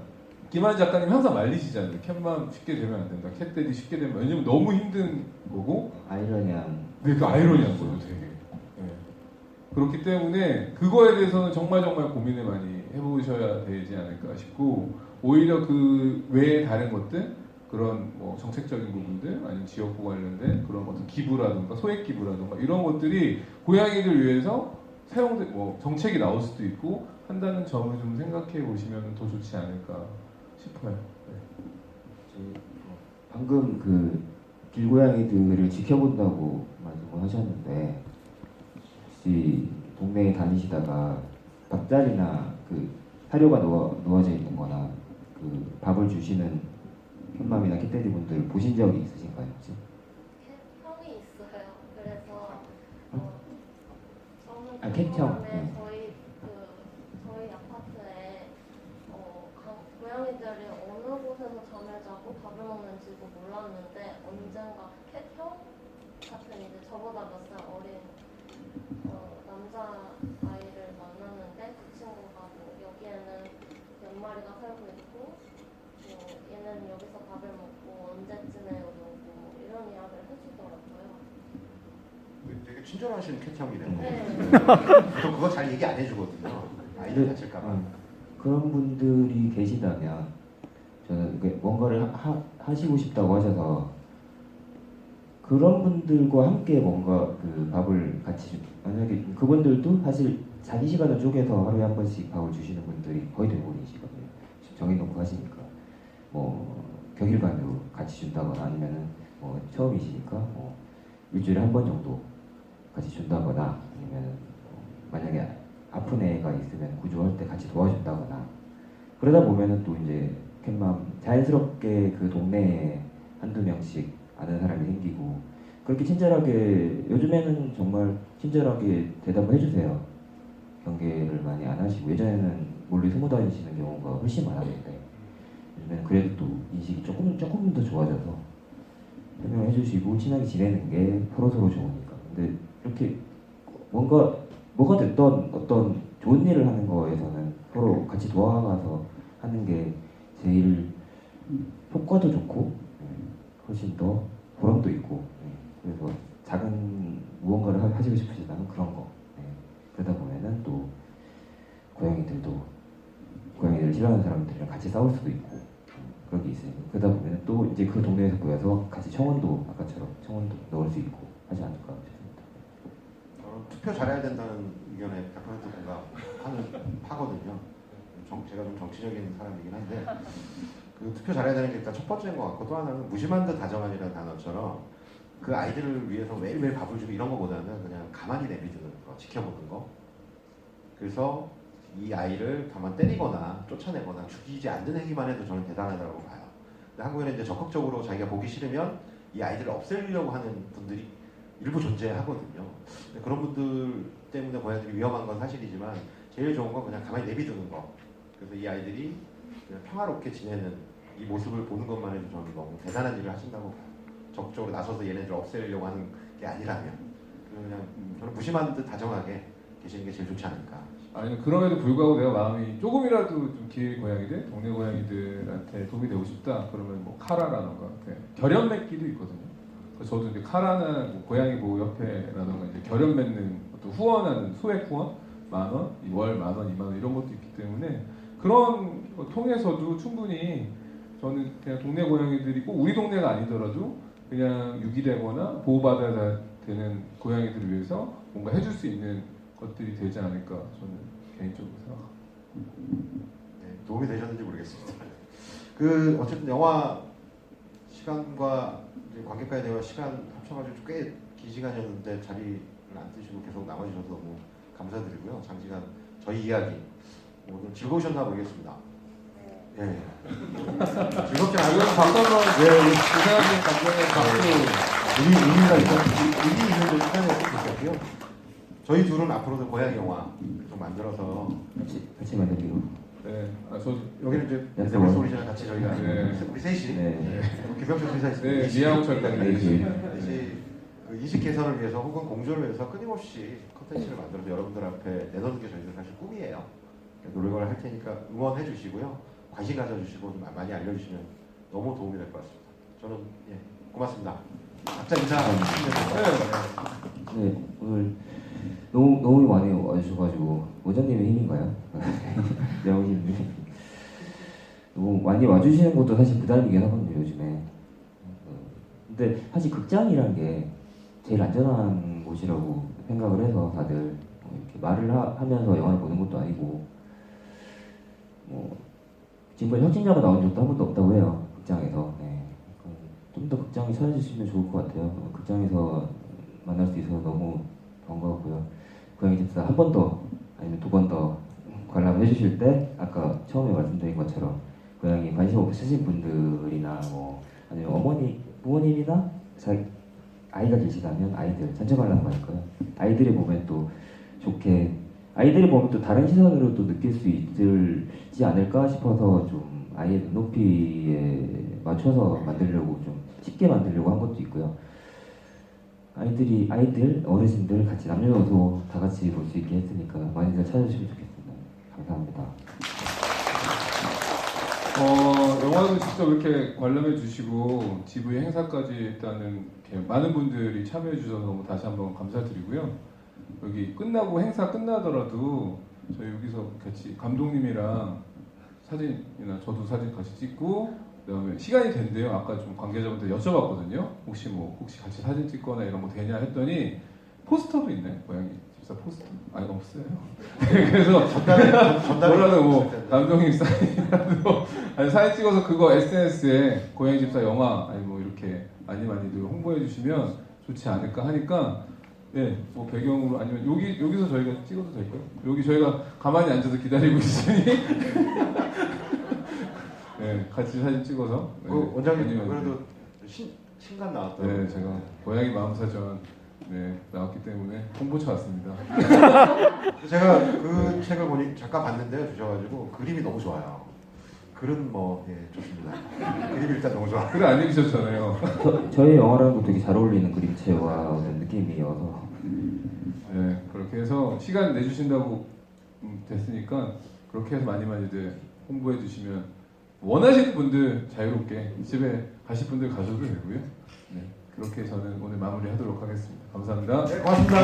김한 작가님 항상 말리시잖아요. 캣맘 쉽게 되면 안 된다. 캣데디 쉽게 되면 왜냐면 너무 힘든 거고 아이러니한. 네, 그 아이러니한 거죠, 되게. 예. 그렇기 때문에 그거에 대해서는 정말 고민을 많이 해보셔야 되지 않을까 싶고 오히려 그 외에 다른 것들 그런 뭐 정책적인 부분들 아니면 지역구 관련된 그런 어떤 기부라든가 소액 기부라든가 이런 것들이 고양이들 위해서 사용된 뭐 정책이 나올 수도 있고 한다는 점을 좀 생각해 보시면 더 좋지 않을까 싶어요. 네. 방금 그 길고양이들을 지켜본다고 말씀을 하셨는데 혹시 동네에 다니시다가 밥자리나 그 사료가 놓아져 있는 거나 그 밥을 주시는 캣맘이나 캣데디 분들 보신 적이 있으신가요 혹시? 캣형이 있어요. 그래서 저는 캣형. 그동안에 저희 아파트에 고양이들이 어느 곳에서 잠을 자고 밥을 먹는지도 몰랐는데 언젠가 캣형 같은 이제 저보다 몇 살 어린 남자 아이를 만났는데 그 친구가 뭐 여기에는 몇 마리가 살고 있고 얘는 여기서 밥을 먹고 언제쯤에 여기 오고 뭐 이런 이야기를 해주더라고요. 되게 친절하신 캣형이네요. 네. 저 그거 잘 얘기 안 해주거든요. 아이들 다칠까봐. 그런 분들이 계시다면 저는 뭔가를 하시고 싶다고 하셔서 그런 분들과 함께 뭔가 그 밥을 같이 만약에 그분들도 사실 자기 시간을 쪼개서 하루에 한 번씩 밥을 주시는 분들이 거의 대부분이시거든요. 정해놓고 하시니까 뭐 격일반으로 같이 준다거나 아니면은 뭐 처음이시니까 뭐 일주일에 한 번 정도 같이 준다거나 아니면 만약에 아픈 애가 있으면 구조할 때 같이 도와준다거나 그러다 보면은 또 이제 캣맘 자연스럽게 그 동네에 한두 명씩 아는 사람이 생기고 그렇게 친절하게 요즘에는 정말 친절하게 대답을 해주세요. 경계를 많이 안 하시고 예전에는 몰래 숨어 다니시는 경우가 훨씬 많았는데 요즘에는 그래도 또 인식이 조금 더 좋아져서 설명해 주시고 친하게 지내는 게 서로 좋으니까. 근데 이렇게 뭐가 됐던 어떤 좋은 일을 하는 거에서는 서로 같이 도와가서 하는 게 제일 효과도 좋고 훨씬 더 보람도 있고 그래서 작은 무언가를 하시고 싶으시다면 그런 거 그러다 보면은 또 고양이들을 싫어하는 사람들이랑 같이 싸울 수도 있고 그런 게 있으니까 그러다 보면은 또 이제 그 동네에서 모여서 같이 청원도 아까처럼 청원도 넣을 수 있고 하지 않을까 싶습니다. 저는 투표 잘해야 된다는 의견에 100% 공감하거든요. 제가 좀 정치적인 사람이긴 한데 그 투표 잘해야 되는 게 일단 첫 번째인 것 같고 또 하나는 무심한 듯 다정하니라는 단어처럼 그 아이들을 위해서 매일매일 밥을 주고 이런 거보다는 그냥 가만히 내비두는 거, 지켜보는 거. 그래서 이 아이를 다만 때리거나 쫓아내거나 죽이지 않는 행위만 해도 저는 대단하다고 봐요. 근데 한국에는 이제 적극적으로 자기가 보기 싫으면 이 아이들을 없애려고 하는 분들이 일부 존재하거든요. 근데 그런 분들 때문에 고양이들이 위험한 건 사실이지만 제일 좋은 건 그냥 가만히 내비두는 거. 그래서 이 아이들이 그냥 평화롭게 지내는 이 모습을 보는 것만 해도 저는 너무 대단한 일을 하신다고 봐요. 적극적으로 나서서 얘네들을 없애려고 하는 게 아니라면 그냥 저는 무심한 듯 다정하게 계시는 게 제일 좋지 않을까. 아니 그럼에도 불구하고 내가 마음이 조금이라도 좀 길 고양이들, 동네 고양이들한테 도움이 되고 싶다. 그러면 뭐 카라라던가 결연 맺기도 있거든요. 그래서 저도 이제 카라나 뭐 고양이 보호 협회라던가 이제 결연 맺는 어떤 후원하는 소액 후원 10,000원, 월 10,000원, 20,000원 이런 것도 있기 때문에 그런 거 통해서도 충분히 저는 그냥 동네 고양이들이 꼭 우리 동네가 아니더라도 그냥 유기되거나 보호받아야 되는 고양이들을 위해서 뭔가 해줄 수 있는 것들이 되지 않을까 저는 개인적으로 생각합니다. 네, 도움이 되셨는지 모르겠습니다. 그 어쨌든 영화 시간과 이제 관객과의 대화 시간 합쳐가지고 꽤 긴 시간이었는데 자리를 안 뜨시고 계속 남아주셔서 너무 감사드리고요. 장시간 저희 이야기 오늘 즐거우셨나 모르겠습니다. 예. 즐겁지 않아요? 박수 한번 고생하신 감독의 박수. 의미가 있는 좀 시간이었으면 좋겠고요. 저희 둘은 앞으로도 고양이 영화 계속 만들어서 같이 만들기로. 네, 저 여기는 이제 네, 네버스 오리지널 같이 저희가 네. 우리 셋이 네. 김병철 의사 있습니다. 네, 미양철 네, 셋이 그 인식 개선을 위해서 혹은 공존을 위해서 끊임없이 컨텐츠를 만들어서 여러분들 앞에 내놓는 게 저희들 사실 꿈이에요. 노력을 할 테니까 응원해 주시고요. 관심 가져주시고 좀 많이 알려주시면 너무 도움이 될 것 같습니다. 저는 예, 고맙습니다. 각자 인사 네, 오늘 너무 많이 와주셔가지고 원장님의 힘인가요? 영희님이 너무 많이 와주시는 것도 사실 부담이긴 하거든요 요즘에. 근데 사실 극장이란 게 제일 안전한 곳이라고 생각을 해서 다들 이렇게 말을 하면서 영화를 보는 것도 아니고 지금까지 확진자가 나온 적도 한 번도 없다고 해요 극장에서. 네. 좀 더 극장에 찾아주시면 좋을 것 같아요. 극장에서 만날 수 있어서 너무 반가웠고요. 고양이 집사 한 번 더 아니면 두 번 더 관람해 주실 때 아까 처음에 말씀드린 것처럼 고양이 관심 없으신 분들이나 아니면 어머니 부모님이나 아이가 계시다면 아이들 전체 관람 하니까요. 아이들이 보면 또 좋게 아이들이 보면 또 다른 시선으로 또 느낄 수 있지 않을까 싶어서 좀 아이의 눈높이에 맞춰서 만들려고 좀 쉽게 만들려고 한 것도 있고요. 아이들, 어르신들 같이 남녀노소 다 같이 볼 수 있게 했으니까 많이들 찾아주시면 좋겠습니다. 감사합니다. 영화도 직접 이렇게 관람해 주시고 GV 행사까지 일단은 이렇게 많은 분들이 참여해 주셔서 너무 다시 한번 감사드리고요. 여기 끝나고 행사 끝나더라도 저희 여기서 같이 감독님이랑 사진이나 저도 사진 같이 찍고 그다음에 시간이 된대요. 아까 좀 관계자분들 여쭤봤거든요. 혹시 같이 사진 찍거나 이런 거 되냐 했더니 포스터도 있네. 고양이 집사 포스터. 아니 없어요. 그래서 뭐라도 감독님 사인이라도 아니 사진 찍어서 그거 SNS에 고양이 집사 영화 아니 이렇게 많이들 홍보해 주시면 좋지 않을까 하니까 네, 배경으로 아니면 여기서 저희가 찍어도 될까요? 여기 저희가 가만히 앉아서 기다리고 있으니 네, 같이 사진 찍어서 네, 원장님 그래도 신간 나왔더라고요. 네, 제가 고양이 마음사전 나왔기 때문에 홍보차 왔습니다. 제가 그 책을 보니 잠깐 봤는데요. 주셔가지고 그림이 너무 좋아요. 글은 좋습니다. 그림이 일단 너무 좋아. 글 안 읽으셨잖아요. 저희 영화라는 것도 되게 잘 어울리는 그림체와 어떤 느낌이어서 네, 그렇게 해서 시간 내주신다고 됐으니까 그렇게 해서 많이들 홍보해 주시면 원하시는 분들 자유롭게 집에 가실 분들 가셔도 되고요. 네, 그렇게 저는 오늘 마무리하도록 하겠습니다. 감사합니다. 네, 고맙습니다.